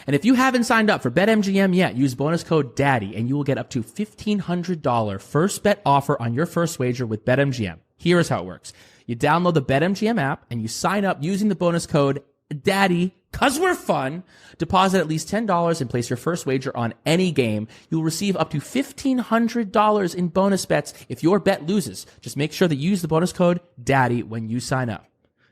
And if you haven't signed up for BetMGM yet, use bonus code DADDY, and you will get up to $1,500 first bet offer on your first wager with BetMGM. Here's how it works. You download the BetMGM app, and you sign up using the bonus code DADDY, cause we're fun. Deposit at least $10 and place your first wager on any game. You'll receive up to $1,500 in bonus bets if your bet loses. Just make sure that you use the bonus code DADDY when you sign up.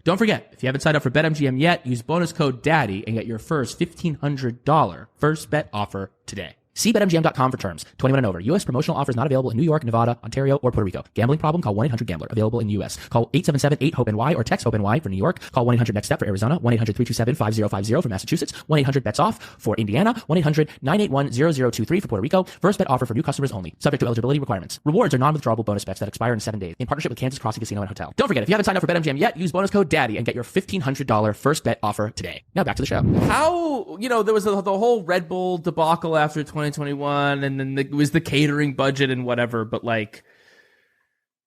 Don't forget, if you haven't signed up for BetMGM yet, use bonus code DADDY and get your first $1,500 first bet offer today. See BetMGM.com for terms. 21 and over. U.S. promotional offers not available in New York, Nevada, Ontario, or Puerto Rico. Gambling problem? Call 1-800-GAMBLER. Available in the U.S. Call 877-8-HOPE-NY or text HOPE-NY for New York. Call 1-800-NEXT-STEP for Arizona. 1-800-327-5050 for Massachusetts. 1-800-BETS-OFF for Indiana. 1-800-981-0023 for Puerto Rico. First bet offer for new customers only. Subject to eligibility requirements. Rewards are non-withdrawable bonus bets that expire in 7 days. In partnership with Kansas Crossing Casino and Hotel. Don't forget, if you haven't signed up for BetMGM yet, use bonus code DADDY and get your $1,500 first bet offer today. Now back to the show. How, there was the whole Red Bull debacle after 2021, and then it was the catering budget and whatever, but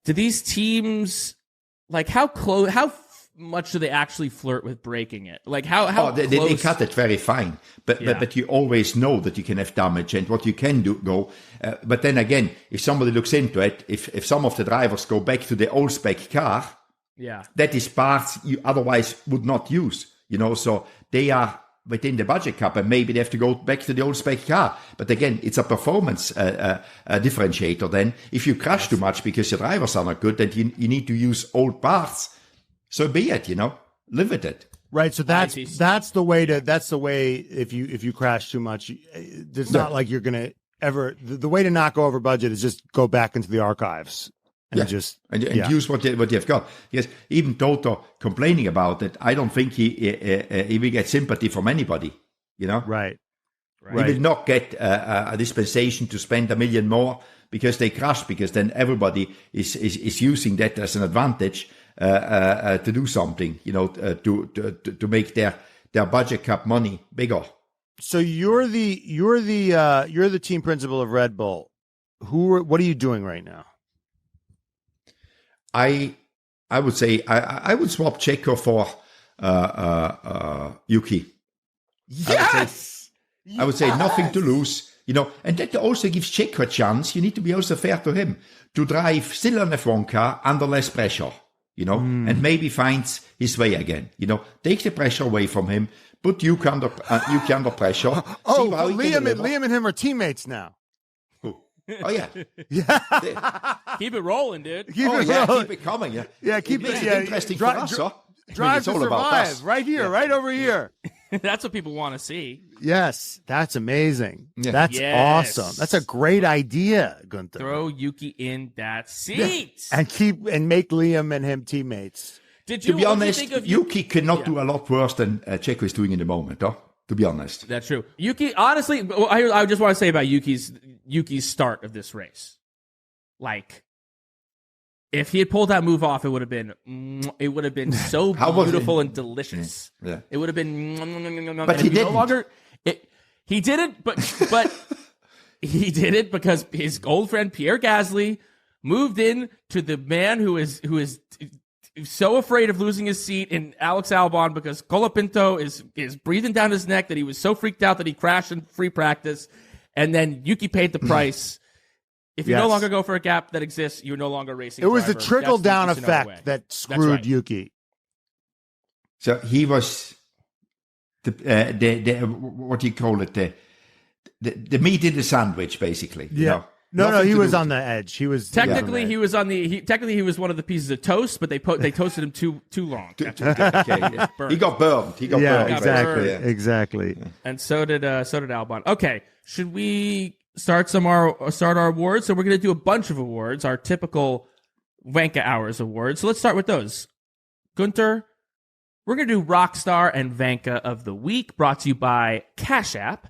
do these teams, how much do they actually flirt with breaking it? How
they cut it very fine, but you always know that you can have damage, and what you can do but then again, if somebody looks into it, if some of the drivers go back to the old spec car, that is parts you otherwise would not use, so they are within the budget cap, and maybe they have to go back to the old spec car. But again, it's a performance differentiator. Then, if you crash too much because your drivers are not good, then you need to use old parts. So be it, live with it.
Right. So that's the way. If you crash too much, it's not like you're gonna ever. The way to not go over budget is just go back into the archives. And
use what you have got. Yes, even Toto complaining about it, I don't think he will get sympathy from anybody.
Right.
He will not get a dispensation to spend $1 million more because they crashed. Because then everybody is using that as an advantage to do something. To make their budget cap money bigger.
So you're the team principal of Red Bull. What are you doing right now?
I would say I would swap Checo for Yuki.
Yes!
I would say nothing to lose, and that also gives Checo a chance. You need to be also fair to him to drive still an F1 car under less pressure, and maybe finds his way again. Take the pressure away from him, put Yuki under pressure.
Liam and him are teammates now.
Oh yeah.
Keep it rolling, dude.
Keep it coming.
Keep it
interesting for us.
Drive to survive, right here, right over here.
That's what people want to see.
Yes, that's amazing.
Yeah.
That's awesome. That's a great idea, Guenther.
Throw Yuki in that seat
and make Liam and him teammates.
To be honest, Yuki cannot do a lot worse than Checo is doing in the moment, huh? To be honest.
That's true. Yuki, honestly, I just want to say about Yuki's start of this race. If he had pulled that move off, it would have been so beautiful and delicious.
Yeah.
It would have been.
But he didn't.
No longer, he didn't, but he did it because his old friend Pierre Gasly moved in to the man who is so afraid of losing his seat in Alex Albon because Colapinto is breathing down his neck that he was so freaked out that he crashed in free practice, and then Yuki paid the price. If you no longer go for a gap that exists, you're no longer racing.
It was the trickle-down effect that screwed Yuki.
So he was the what do you call it? The meat in the sandwich, basically.
Yeah. No, he was on the edge. He was
technically he was he was one of the pieces of toast, but they toasted him too long.
He got burned.
Exactly.
And so did Albon. Okay, should we start our awards? So we're going to do a bunch of awards, our typical Wanker Hours awards. So let's start with those. Guenther, we're going to do Rockstar and Wanker of the Week, brought to you by Cash App.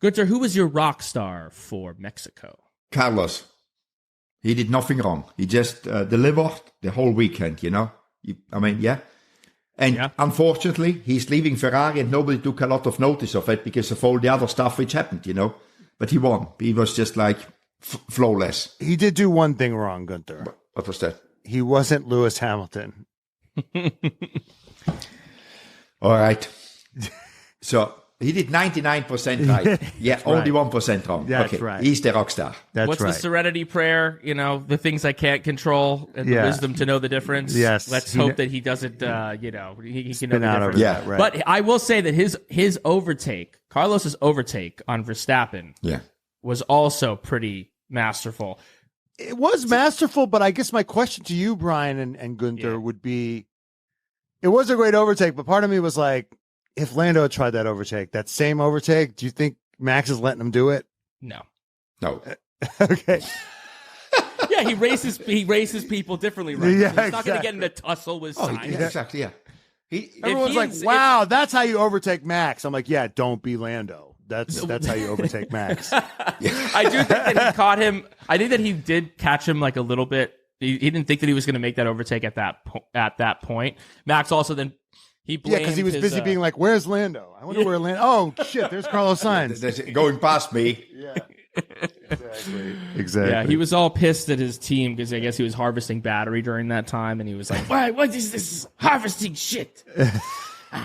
Guenther, who was your Rockstar for Mexico?
Carlos. He did nothing wrong. He just delivered the whole weekend, And unfortunately, he's leaving Ferrari and nobody took a lot of notice of it because of all the other stuff which happened, but he won. He was just like flawless.
He did do one thing wrong, Guenther.
What was that?
He wasn't Lewis Hamilton.
All right. So he did 99% right. Yeah, only 1% wrong.
That's
okay.
right.
He's the rock star.
That's
What's
right.
the serenity prayer? You know, the things I can't control and the wisdom to know the difference.
Yes.
Let's hope that he doesn't, he can know the difference.
Yeah,
right.
But I will say that his overtake, Carlos's overtake on Verstappen, was also pretty masterful.
It was masterful, but I guess my question to you, Brian and Guenther, would be, it was a great overtake, but part of me was like, if Lando had tried that overtake, that same overtake, do you think Max is letting him do it?
No.
Okay.
Yeah, he races people differently, right?
Yeah,
He's not going to get in a tussle with Sainz.
Yeah, exactly, yeah.
Everyone's like, wow, that's how you overtake Max. I'm like, yeah, don't be Lando. That's how you overtake Max.
I do think that he caught him. I think that he did catch him like a little bit. He didn't think that he was going to make that overtake at that point. Max also then he blamed
because he was busy being like, "Where's Lando? I wonder where Lando." Oh shit, there's Carlos Sainz
going past me.
Yeah, exactly.
Yeah, he was all pissed at his team because I guess he was harvesting battery during that time, and he was like, "What is this harvesting shit?"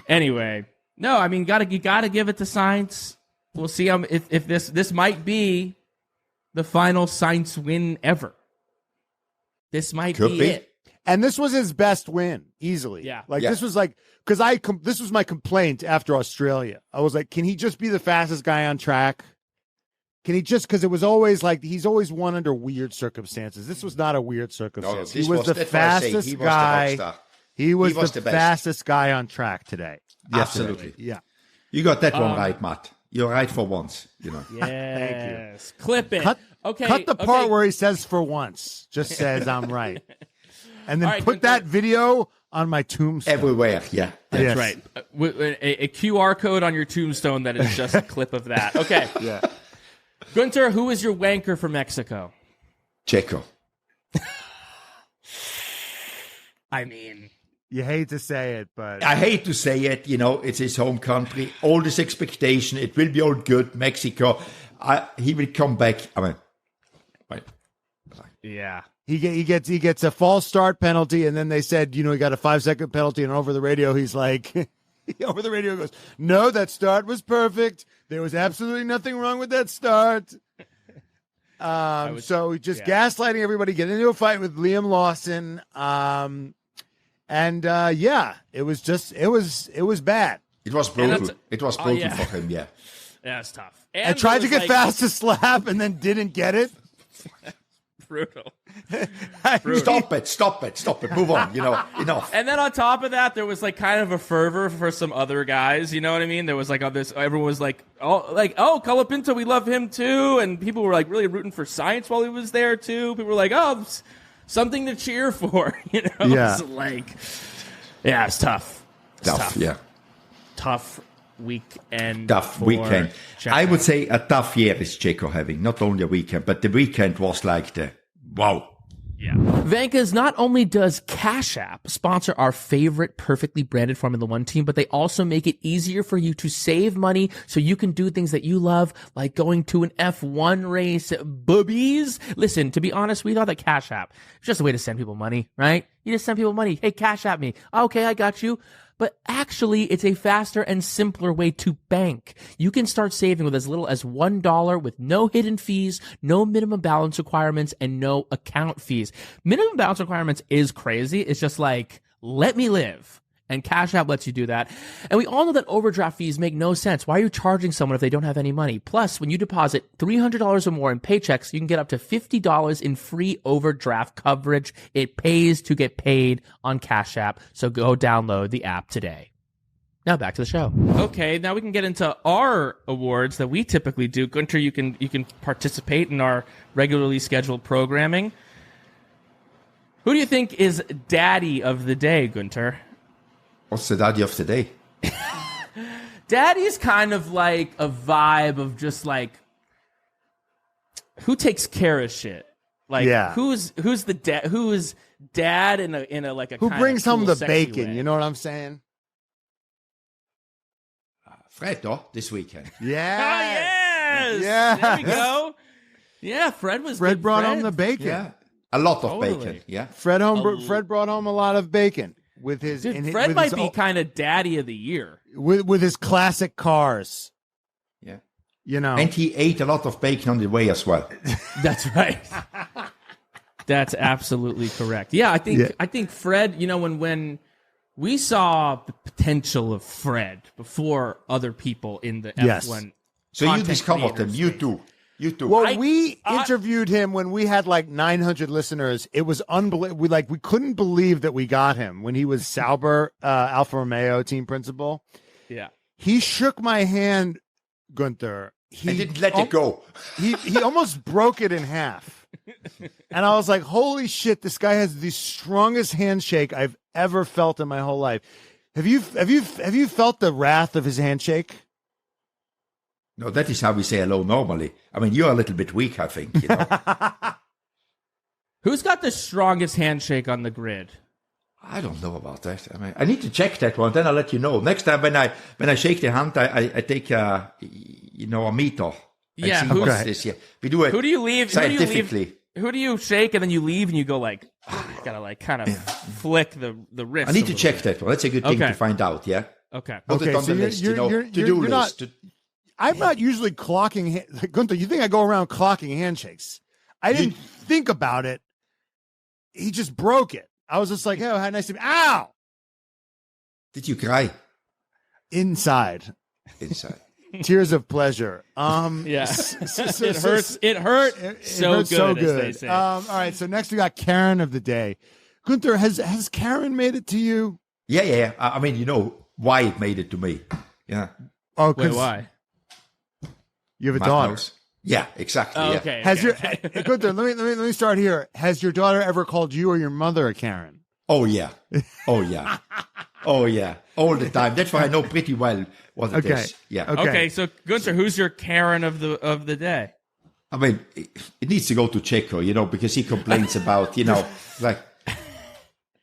Anyway, no, I mean, you gotta give it to Sainz. We'll see if this might be the final Sainz win ever. This might be it.
And this was his best win, easily.
Yeah.
This was like, because this was my complaint after Australia. I was like, can he just be the fastest guy on track? Can he just, because it was always like, he's always won under weird circumstances. This was not a weird circumstance.
No,
he was the fastest guy. He was the fastest guy on track today.
Absolutely.
Yeah.
You got that one right, Matt. You're right for once, you know.
Yes. Thank you. Clip it.
Cut the part where he says for once. Just says I'm right. And then put that video on my tombstone.
Everywhere, yeah.
That's right. A QR code on your tombstone that is just a clip of that. Okay.
Yeah.
Guenther, who is your wanker for Mexico?
Checo.
I mean,
you hate to say it, but
I hate to say it. You know, it's his home country. All this expectation, it will be all good. Mexico, he will come back. I mean,
yeah.
He gets a false start penalty, and then they said, he got a 5-second penalty, and over the radio he's like, over the radio goes, no, that start was perfect. There was absolutely nothing wrong with that start. So just gaslighting everybody, getting into a fight with Liam Lawson. It was bad.
It was brutal. It was brutal for him, yeah.
Yeah, it's tough.
I tried to get fastest lap and then didn't get it.
Brutal.
Stop it. Move on, enough.
And then on top of that, there was like kind of a fervor for some other guys, you know what I mean? There was like everyone was like, oh, Colapinto, we love him too. And people were like really rooting for Sainz while he was there too. People were like, oh, something to cheer for,
Yeah.
It's like, yeah, it's tough.
Tough, yeah.
Tough weekend.
Tough weekend.
Checo.
I would say a tough year is Checo having. Not only a weekend, but the weekend was like wow.
Yeah. Vankas, not only does Cash App sponsor our favorite perfectly branded Formula One team, but they also make it easier for you to save money so you can do things that you love, like going to an F1 race. Boobies. Listen, to be honest, we thought that Cash App was just a way to send people money, right? You just send people money. Hey, Cash App me. Okay, I got you. But actually, it's a faster and simpler way to bank. You can start saving with as little as $1 with no hidden fees, no minimum balance requirements, and no account fees. Minimum balance requirements is crazy. It's just like, let me live. And Cash App lets you do that. And we all know that overdraft fees make no sense. Why are you charging someone if they don't have any money? Plus, when you deposit $300 or more in paychecks, you can get up to $50 in free overdraft coverage. It pays to get paid on Cash App. So go download the app today. Now back to the show. Okay, now we can get into our awards that we typically do. Guenther, you can participate in our regularly scheduled programming. Who do you think is daddy of the day, Guenther?
What's the daddy of the day?
Daddy's kind of like a vibe of just like, who takes care of shit? Like, who's the dad? Who is dad in a like a
who
kind
brings
of cool,
home the
sexy
bacon?
way?
You know what I'm saying?
Fred, this weekend.
Yeah. Yes.
There we go. Yeah, Fred
brought home the bacon.
Yeah. A lot of bacon. Yeah.
Fred brought home a lot of bacon with his.
Fred might be kind of daddy of the year
with his classic cars.
Yeah.
And
he ate a lot of bacon on the way as well.
That's right. That's absolutely correct. Yeah, I think Fred, when we saw the potential of Fred before other people in the F1.
So you discovered him. You too.
Well, we interviewed him when we had like 900 listeners. It was unbelievable. We couldn't believe that we got him when he was Sauber, Alfa Romeo team principal.
Yeah.
He shook my hand, Guenther.
He didn't let it go.
He almost broke it in half. And I was like, holy shit, this guy has the strongest handshake I've ever felt in my whole life. Have you felt the wrath of his handshake?
No, that is how we say hello normally. I mean, you're a little bit weak, I think.
Who's got the strongest handshake on the grid?
I don't know about that. I mean, I need to check that one. Then I'll let you know. Next time when I shake the hand, I take a meter.
Yeah.
We do it.
Who do you leave
scientifically?
Who do you shake and then you leave and you go like, gotta like kind of flick the wrist?
I need to check that one. That's a good thing to find out. Yeah.
Okay.
Put it on the list. To-do list.
I'm not usually clocking. Guenther, you think I go around clocking handshakes? I didn't think about it. He just broke it. I was just like, oh, how nice to be. Ow!
Did you cry?
Inside. Tears of pleasure.
Yeah. It hurts. It hurt so good. As they say.
All right. So next we got Karen of the day. Guenther, has Karen made it to you?
Yeah. I mean, why it made it to me. Yeah.
Oh,
wait, why?
You have a daughter.
Yeah, exactly.
Oh,
yeah.
okay.
Guenther, let me start here. Has your daughter ever called you or your mother a Karen?
Oh yeah. All the time. That's why I know pretty well what it is. Yeah.
Okay. So Guenther, who's your Karen of the day?
I mean, it needs to go to Checo, because he complains about, like,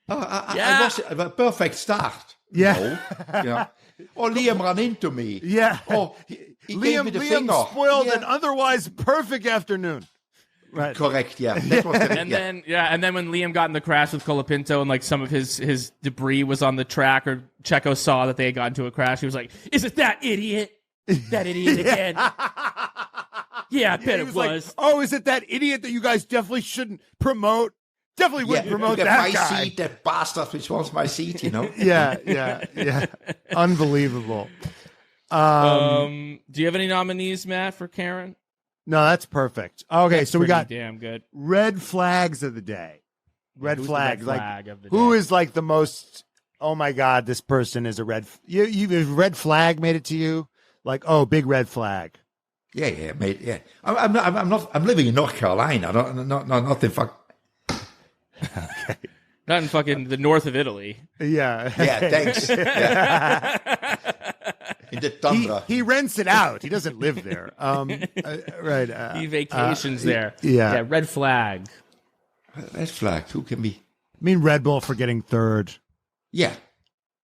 I was a perfect start.
Yeah.
Or Liam ran into me.
Yeah.
Oh, he gave me the finger.
Spoiled an otherwise perfect afternoon. Right.
Correct. Yeah. That was
and then when Liam got in the crash with Colapinto and like some of his debris was on the track, or Checo saw that they had gotten into a crash, he was like, "Is it that idiot? That idiot again?" Yeah, I bet it was.
Like, oh, is it that idiot that you guys definitely shouldn't promote? Definitely wouldn't promote that
my
guy.
Seat, that bastard which wants my seat,
Yeah. Unbelievable.
Do you have any nominees, Matt, for Karen?
No, that's perfect. Okay,
that's
so we got
damn good
red flags of the day. Red flags,
red flag of the
who
day?
Is like the most? Oh my God, this person is a red. You red flag made it to you? Like, oh, big red flag.
Yeah, mate. Yeah, I'm not. I'm living in North Carolina. Not in fuck.
Okay.
Not in fucking the north of Italy.
Yeah.
Yeah, thanks. Yeah. In the tundra.
He rents it out. He doesn't live there. Right.
He vacations there.
Yeah.
Red flag.
Red flag. Who can be?
I mean, Red Bull for getting third.
Yeah.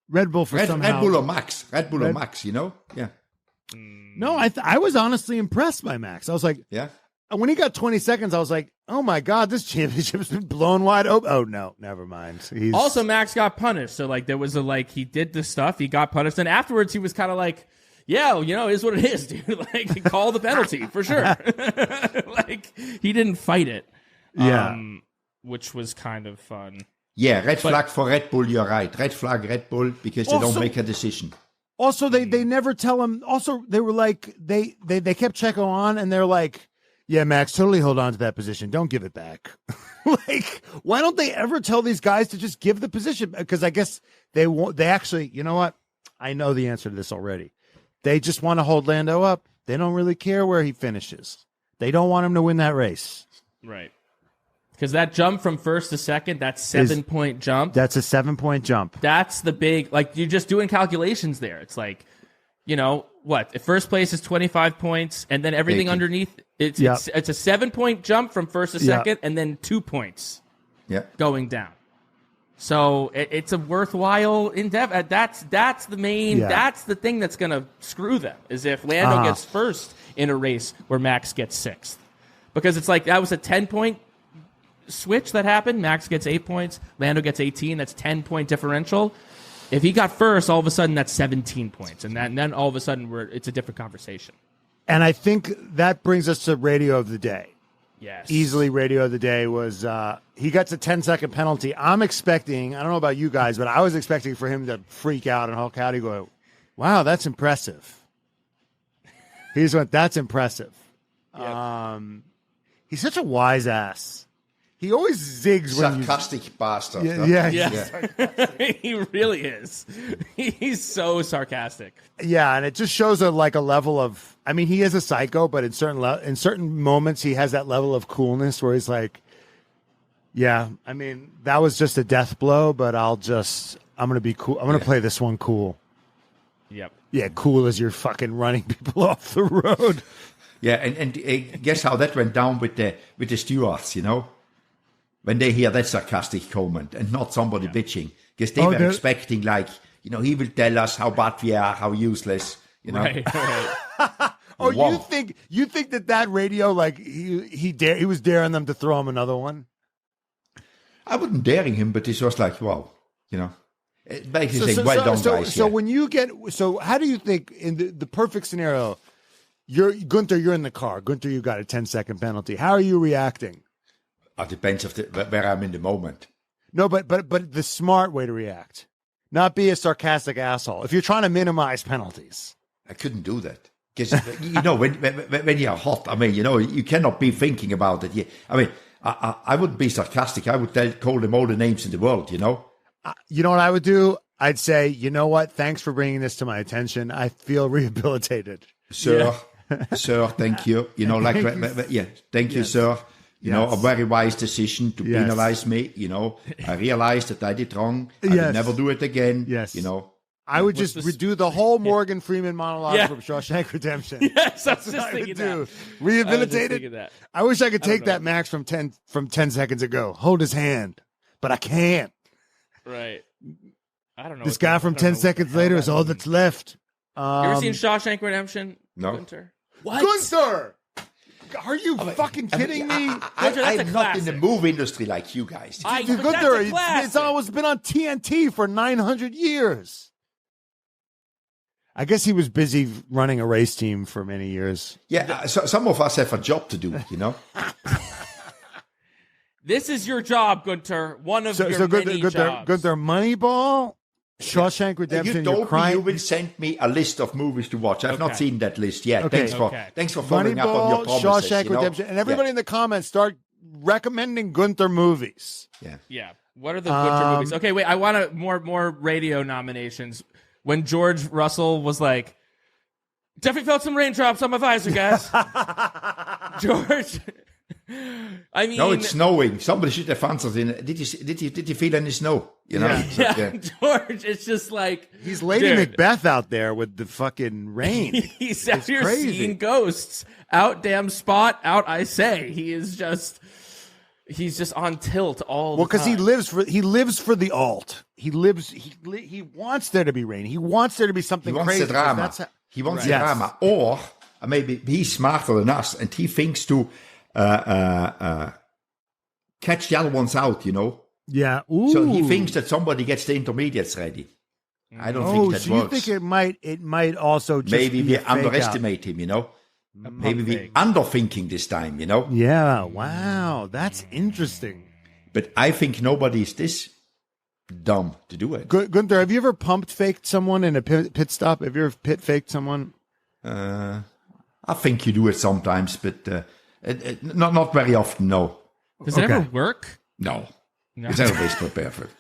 Red Bull for somehow.
Red Bull or Max. Red Bull or Max, Yeah.
No, I was honestly impressed by Max. I was like,
yeah.
When he got 20 seconds, I was like, oh my God, this championship's been blown wide open. Oh no, never mind.
Also, Max got punished. So like there was he did the stuff, he got punished. And afterwards he was kind of like, yeah, it is what it is, dude. Like, call the penalty for sure. Like, he didn't fight it.
Yeah.
Which was kind of fun.
Yeah, red flag for Red Bull, you're right. Red flag, Red Bull, because they don't make a decision.
Also, they never tell him. Also, they were like, they kept Checo on, and they're like, yeah, Max, totally hold on to that position. Don't give it back. Like, why don't they ever tell these guys to just give the position? Because I guess they won't. They actually, you know what? I know the answer to this already. They just want to hold Lando up. They don't really care where he finishes. They don't want him to win that race.
Right. Because that jump from first to second, that 7-point jump.
That's a 7-point jump.
That's the big, like, you're just doing calculations there. It's like, what? If first place is 25 points, and then everything underneath, it's a 7-point jump from first to second, and then 2 points going down. So it's a worthwhile endeavor. That's the main. That's the thing that's going to screw them. Is if Lando gets first in a race where Max gets 6th. Because it's like that was a 10-point switch that happened. Max gets 8 points. Lando gets 18. That's 10-point differential. If he got first, all of a sudden that's 17 points. And then all of a sudden it's a different conversation.
And I think that brings us to radio of the day.
Yes.
Easily radio of the day was he gets a 10-second penalty. I'm expecting, I don't know about you guys, but I was expecting for him to freak out and Hulk out. He go, wow, that's impressive. He just went, that's impressive. Yep. He's such a wise ass. He always zigs when
sarcastic bastard.
Yeah.
He really is. He's so sarcastic.
Yeah, and it just shows a level of. I mean, he is a psycho, but in certain moments, he has that level of coolness where he's like, "Yeah, I mean, that was just a death blow, but I'm going to be cool. I'm going to play this one cool."
Yep.
Yeah, cool as you're fucking running people off the road.
Yeah, and guess how that went down with the stewards, when they hear that sarcastic comment and not somebody bitching, because they were expecting he will tell us how bad we are, how useless,
Right.
Oh, wow. you think that radio he was daring them to throw him another one?
I wouldn't daring him, but it was like, wow, basically saying, well done, guys.
So when you how do you think in the perfect scenario, Guenther, you're in the car. Guenther, you got a 10-second penalty. How are you reacting?
It depends where I'm in the moment.
No, but the smart way to react, not be a sarcastic asshole. If you're trying to minimize penalties,
I couldn't do that because when you're hot, I mean, you cannot be thinking about it. I mean, I wouldn't be sarcastic. I would call them all the names in the world.
You know what I would do? I'd say, you know what? Thanks for bringing this to my attention. I feel rehabilitated,
sir. Sir, thank you. Thank you, sir. A very wise decision to penalize me. I realized that I did wrong. I will never do it again.
Yes. I would just redo the whole Morgan Freeman monologue from Shawshank Redemption.
Yes, I was just thinking that.
Rehabilitated. I wish I could take that Max from 10 seconds ago. Hold his hand, but I can't.
Right. I don't know.
This guy from 10 seconds later is all that's left.
You ever seen Shawshank Redemption?
No.
Guenther?
What? Guenther! Are you fucking kidding me?
I'm not in the movie industry like you guys.
Guenther, it's always been on TNT for 900 years. I guess he was busy running a race team for many years.
Yeah, so some of us have a job to do,
This is your job, Guenther. One of your many jobs.
Guenther, Moneyball, Shawshank Redemption.
You told me you will send me a list of movies to watch. I've not seen that list yet.
Okay.
Thanks for following up on your promises.
Shawshank Redemption, and everybody in the comments start recommending Guenther movies.
Yeah. What are the Guenther movies? Okay, wait. I want more radio nominations. When George Russell was like, definitely felt some raindrops on my visor, guys. George. I mean,
no, it's snowing. Somebody should have answered in. Did you feel any snow?
George, it's just like
he's Lady Macbeth out there with the fucking rain.
He's out here seeing ghosts. Out damn spot, out I say. He's just on tilt all the time.
Because he lives for the alt. He wants there to be rain. He wants there to be something crazy.
The drama. He wants the drama. Or maybe he's smarter than us and he thinks to catch the other ones out,
Yeah. Ooh.
So he thinks that somebody gets the intermediates ready. I don't think that works.
You think it might also just
maybe
be
we underestimate him, Maybe we're underthinking this time,
Yeah, wow. That's interesting.
But I think nobody is this dumb to do it.
Guenther, have you ever pump faked someone in a pit stop? Have you ever pit faked someone?
I think you do it sometimes, but not very often, no.
Does it ever work?
No. It's always perfect.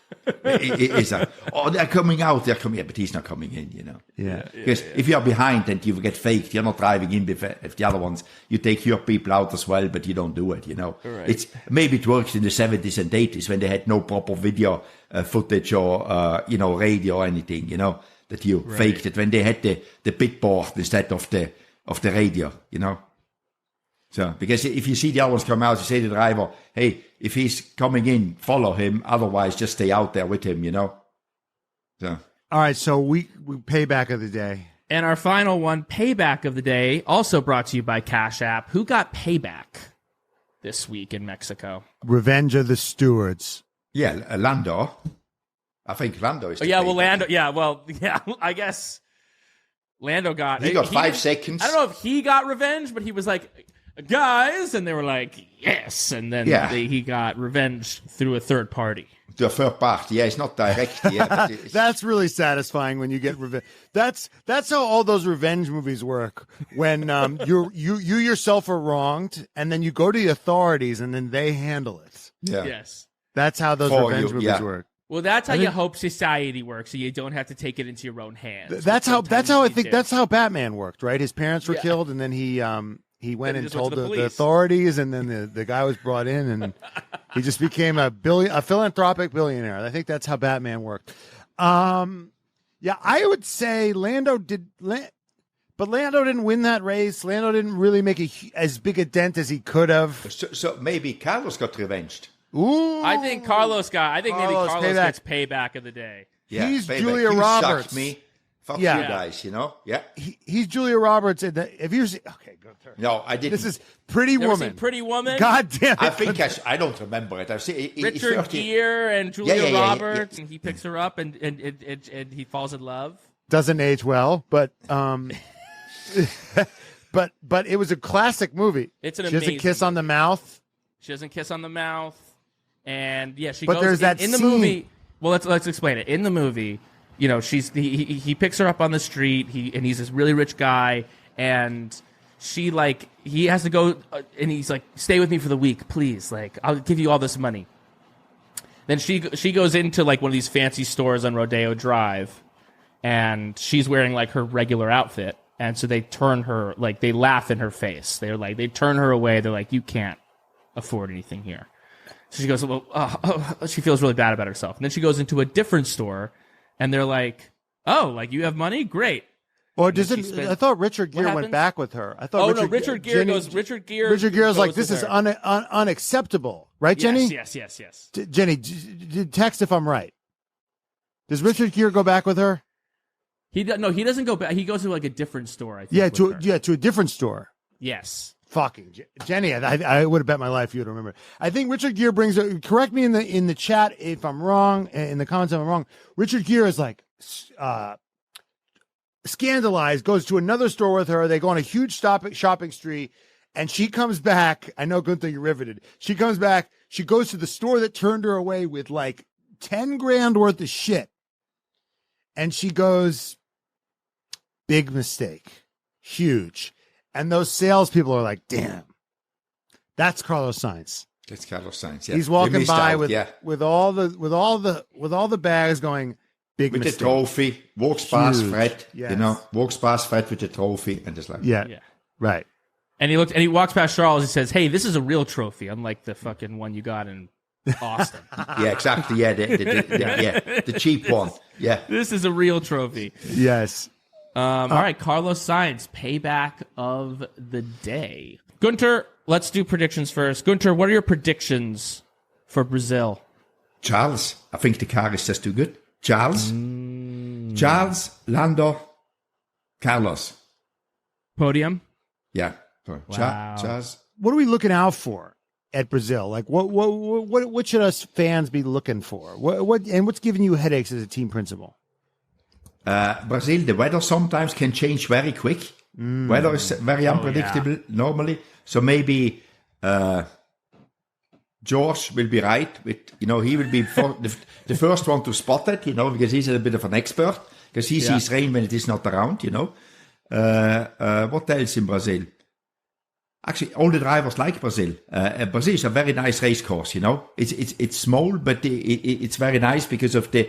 It's they're coming out, but he's not coming in,
Yeah.
Because if you're behind and you get faked, you're not driving in if the other ones, you take your people out as well, but you don't do it,
Right.
Maybe it worked in the 70s and 80s when they had no proper video footage or, radio or anything, that you faked it when they had the pit board instead of the radio, So, because if you see the other ones come out, you say to the driver, hey, if he's coming in, follow him. Otherwise, just stay out there with him, So.
All right, so we payback of the day.
And our final one, payback of the day, also brought to you by Cash App. Who got payback this week in Mexico?
Revenge of the Stewards.
Yeah, Lando. I think Lando is.
Lando. Yeah, I guess Lando got.
He got 5 seconds.
I don't know if he got revenge, but he was like, guys, and they were like, yes, and then he got revenge through a third party.
To a third party, yeah, it's not direct. Yeah, but it's...
That's really satisfying when you get revenge. That's how all those revenge movies work. When you yourself are wronged, and then you go to the authorities, and then they handle it.
Yeah.
Yes.
That's how those revenge movies work.
Well, that's how you hope society works, so you don't have to take it into your own hands.
That's how I think that's how Batman worked, right? His parents were killed, and then he went and told the authorities, and then the guy was brought in, and he just became a philanthropic billionaire. I think that's how Batman worked. I would say Lando did, but Lando didn't win that race. Lando didn't really make as big a dent as he could have.
So maybe Carlos got revenged.
Ooh,
I think maybe Carlos gets payback of the day.
Yeah,
he's
payback.
Julia
You
Roberts.
sucked me. Fuck you guys, you know? Yeah.
He's Julia Roberts. Have you seen? Okay, go through.
No, I didn't.
This is Pretty
Never
Woman.
seen Pretty Woman?
God damn it.
I think I don't remember it. I've seen
Richard Gere and Julia Roberts,
yeah.
and he picks her up and he falls in love.
Doesn't age well, but but it was a classic movie.
It's an
She
amazing
doesn't kiss on the mouth.
She doesn't kiss on the mouth. And she
but
goes
there's that
in the
scene.
movie. Well, let's explain it. In the movie, he picks her up on the street. And he's this really rich guy, and he has to go, and he's like, stay with me for the week, please. Like, I'll give you all this money. Then she goes into like one of these fancy stores on Rodeo Drive, and she's wearing like her regular outfit, and so they turn her, like, they laugh in her face. They turn her away. They're like, you can't afford anything here. So she goes, she feels really bad about herself. And then she goes into a different store, and they're like, oh, like, you have money? Great.
Or I thought Richard Gere went back with her. I thought
Richard Gere
Gere's like, this is unacceptable. Right, Jenny?
Yes.
Jenny, text if I'm right. Does Richard Gere go back with her?
He doesn't go back. He goes to like a different store, I think.
To a different store.
Yes.
Fucking Jenny, I would have bet my life you would remember. I think Richard Gere brings. Correct me in the chat if I'm wrong. In the comments if I'm wrong. Richard Gere is like scandalized. Goes to another store with her. They go on a huge shopping spree, and she comes back. I know, Guenther, you're riveted. She comes back. She goes to the store that turned her away with like 10 grand worth of shit, and she goes, big mistake, huge. And those salespeople are like, damn, that's Carlos Sainz.
That's Carlos Sainz. Yeah.
He's walking by with all the bags going, big
with
mistake.
The trophy, walks past Fred, walks past Fred with the trophy, and just like,
right.
And he walks past Charles. He says, "Hey, this is a real trophy, unlike the fucking one you got in Austin."
Yeah, exactly. Yeah, the cheap one. Yeah,
this is a real trophy.
Yes.
All right, Carlos Sainz, payback of the day. Guenther, let's do predictions first. Guenther, what are your predictions for Brazil?
Charles, I think the car is just too good. Charles, Lando, Carlos.
Podium?
Yeah.
Wow.
Charles.
What are we looking out for at Brazil? Like, what should us fans be looking for? What's giving you headaches as a team principal?
Brazil, the weather sometimes can change very quick. Weather is very unpredictable normally. So maybe George will be right. He will be the first one to spot it, because he's a bit of an expert. Because he sees rain when it is not around, What else in Brazil? Actually, all the drivers like Brazil. Brazil is a very nice race course, It's small, but it's very nice because of the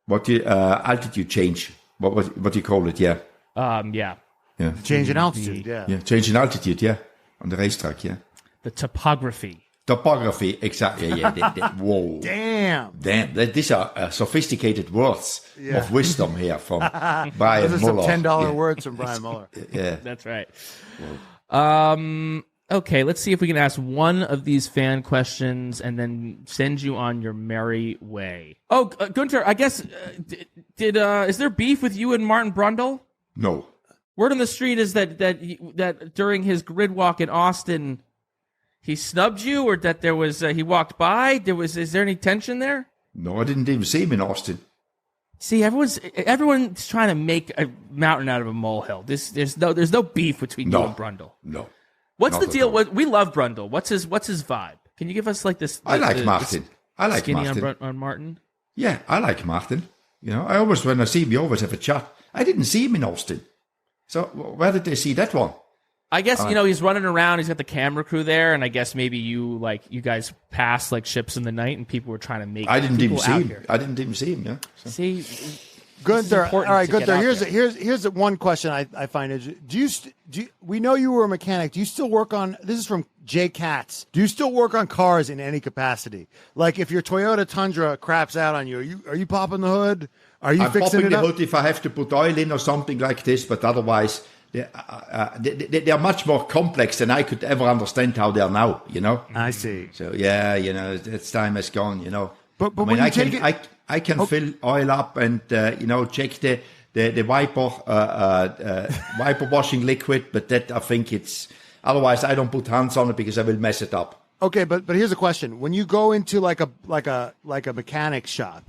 altitude change. What you call it? Yeah.
Change in altitude. Yeah.
Change in altitude. On the racetrack. Yeah.
The topography.
Exactly. Yeah. Whoa.
Damn.
These are sophisticated words of wisdom here from Brian
Those are
Muller.
some $10 words from Brian Muller.
Yeah.
That's right. Okay, let's see if we can ask one of these fan questions and then send you on your merry way. Oh, Guenther, I guess, is there beef with you and Martin Brundle?
No.
Word on the street is that during his grid walk in Austin, he snubbed you, or that there was he walked by. Is there any tension there?
No, I didn't even see him in Austin.
See, everyone's trying to make a mountain out of a molehill. There's no beef between you and Brundle.
No.
What's the deal? We love Brundle. What's his vibe? Can you give us like this?
I like Martin. I like
skinny
Martin.
on Martin.
Yeah, I like Martin. You know, when I see him, we always have a chat. I didn't see him in Austin. So where did they see that one?
I guess, he's running around. He's got the camera crew there, and I guess maybe you guys passed like ships in the night, and people were trying to make.
I didn't even see him.
Here.
I didn't even see him. Yeah. So.
See,
Guenther. All right, Guenther. Here's one question I find. We know you were a mechanic. Do you still work on? This is from Jay Katz. Do you still work on cars in any capacity? Like if your Toyota Tundra craps out on you, are you popping the hood? Are you fixing it up? I'm popping the hood
if I have to put oil in or something like this, but otherwise. They are much more complex than I could ever understand how they are now, you know?
I see.
So, yeah, its time has gone, you know.
But I mean,
I can fill oil up and, check the wiper washing liquid, but that I think otherwise I don't put hands on it because I will mess it up.
Okay, but here's a question. When you go into like a mechanic shop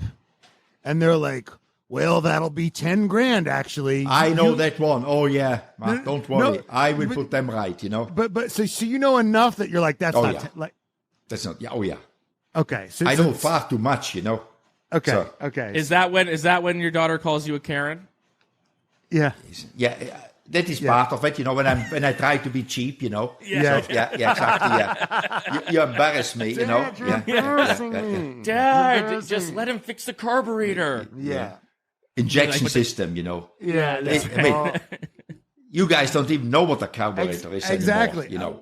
and they're like, well, that'll be $10,000 actually.
I know that one. Oh yeah, Mark, don't worry. I will put them right. You know.
But so you know enough that you're like that's not
yeah. That's not. Yeah. Oh yeah.
Okay. So
I know far too much. You know.
Okay.
So,
okay.
Is that when your daughter calls you a Karen?
Yeah.
Yeah. That is part of it. You know, when I try to be cheap. You know.
Yeah.
So, yeah. Exactly. Yeah. You embarrass me. You know.
Dad, just let him fix the carburetor.
Yeah.
Injection system, you know.
Yeah,
I mean, you guys don't even know what a carburetor is
exactly.
Anymore,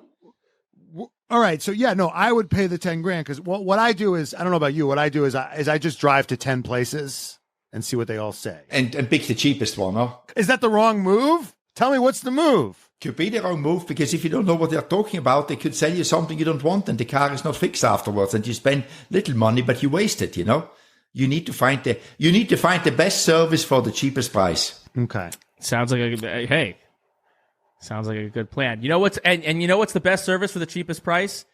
you know.
All right, so yeah, no, I would pay the $10,000 because what I do is I don't know about you. What I do is I just drive to 10 places and see what they all say
and pick the cheapest one. Huh?
Is that the wrong move? Tell me what's the move.
Could be the wrong move because if you don't know what they're talking about, they could sell you something you don't want, and the car is not fixed afterwards, and you spend little money but you waste it. You know. You need to find the best service for the cheapest price.
Okay.
Sounds like a good plan. You know what's you know what's the best service for the cheapest price?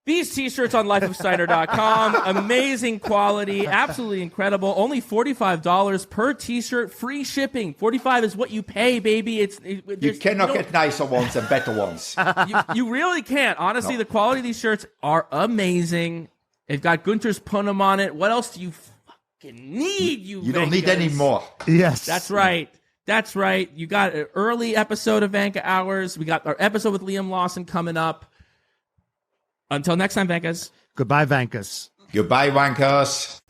These t-shirts on lifeofsteiner.com. Amazing quality, absolutely incredible. Only $45 per t-shirt, free shipping. $45 is what you pay, baby.
You cannot get nicer ones and better ones.
you really can't. Honestly, The quality of these shirts are amazing. They've got Guenther's Punham on it. What else do you fucking need, you
don't need any more.
Yes.
That's right. That's right. You got an early episode of Vanka Hours. We got our episode with Liam Lawson coming up. Until next time, Vankas.
Goodbye, Vankas.
Goodbye, Wankers.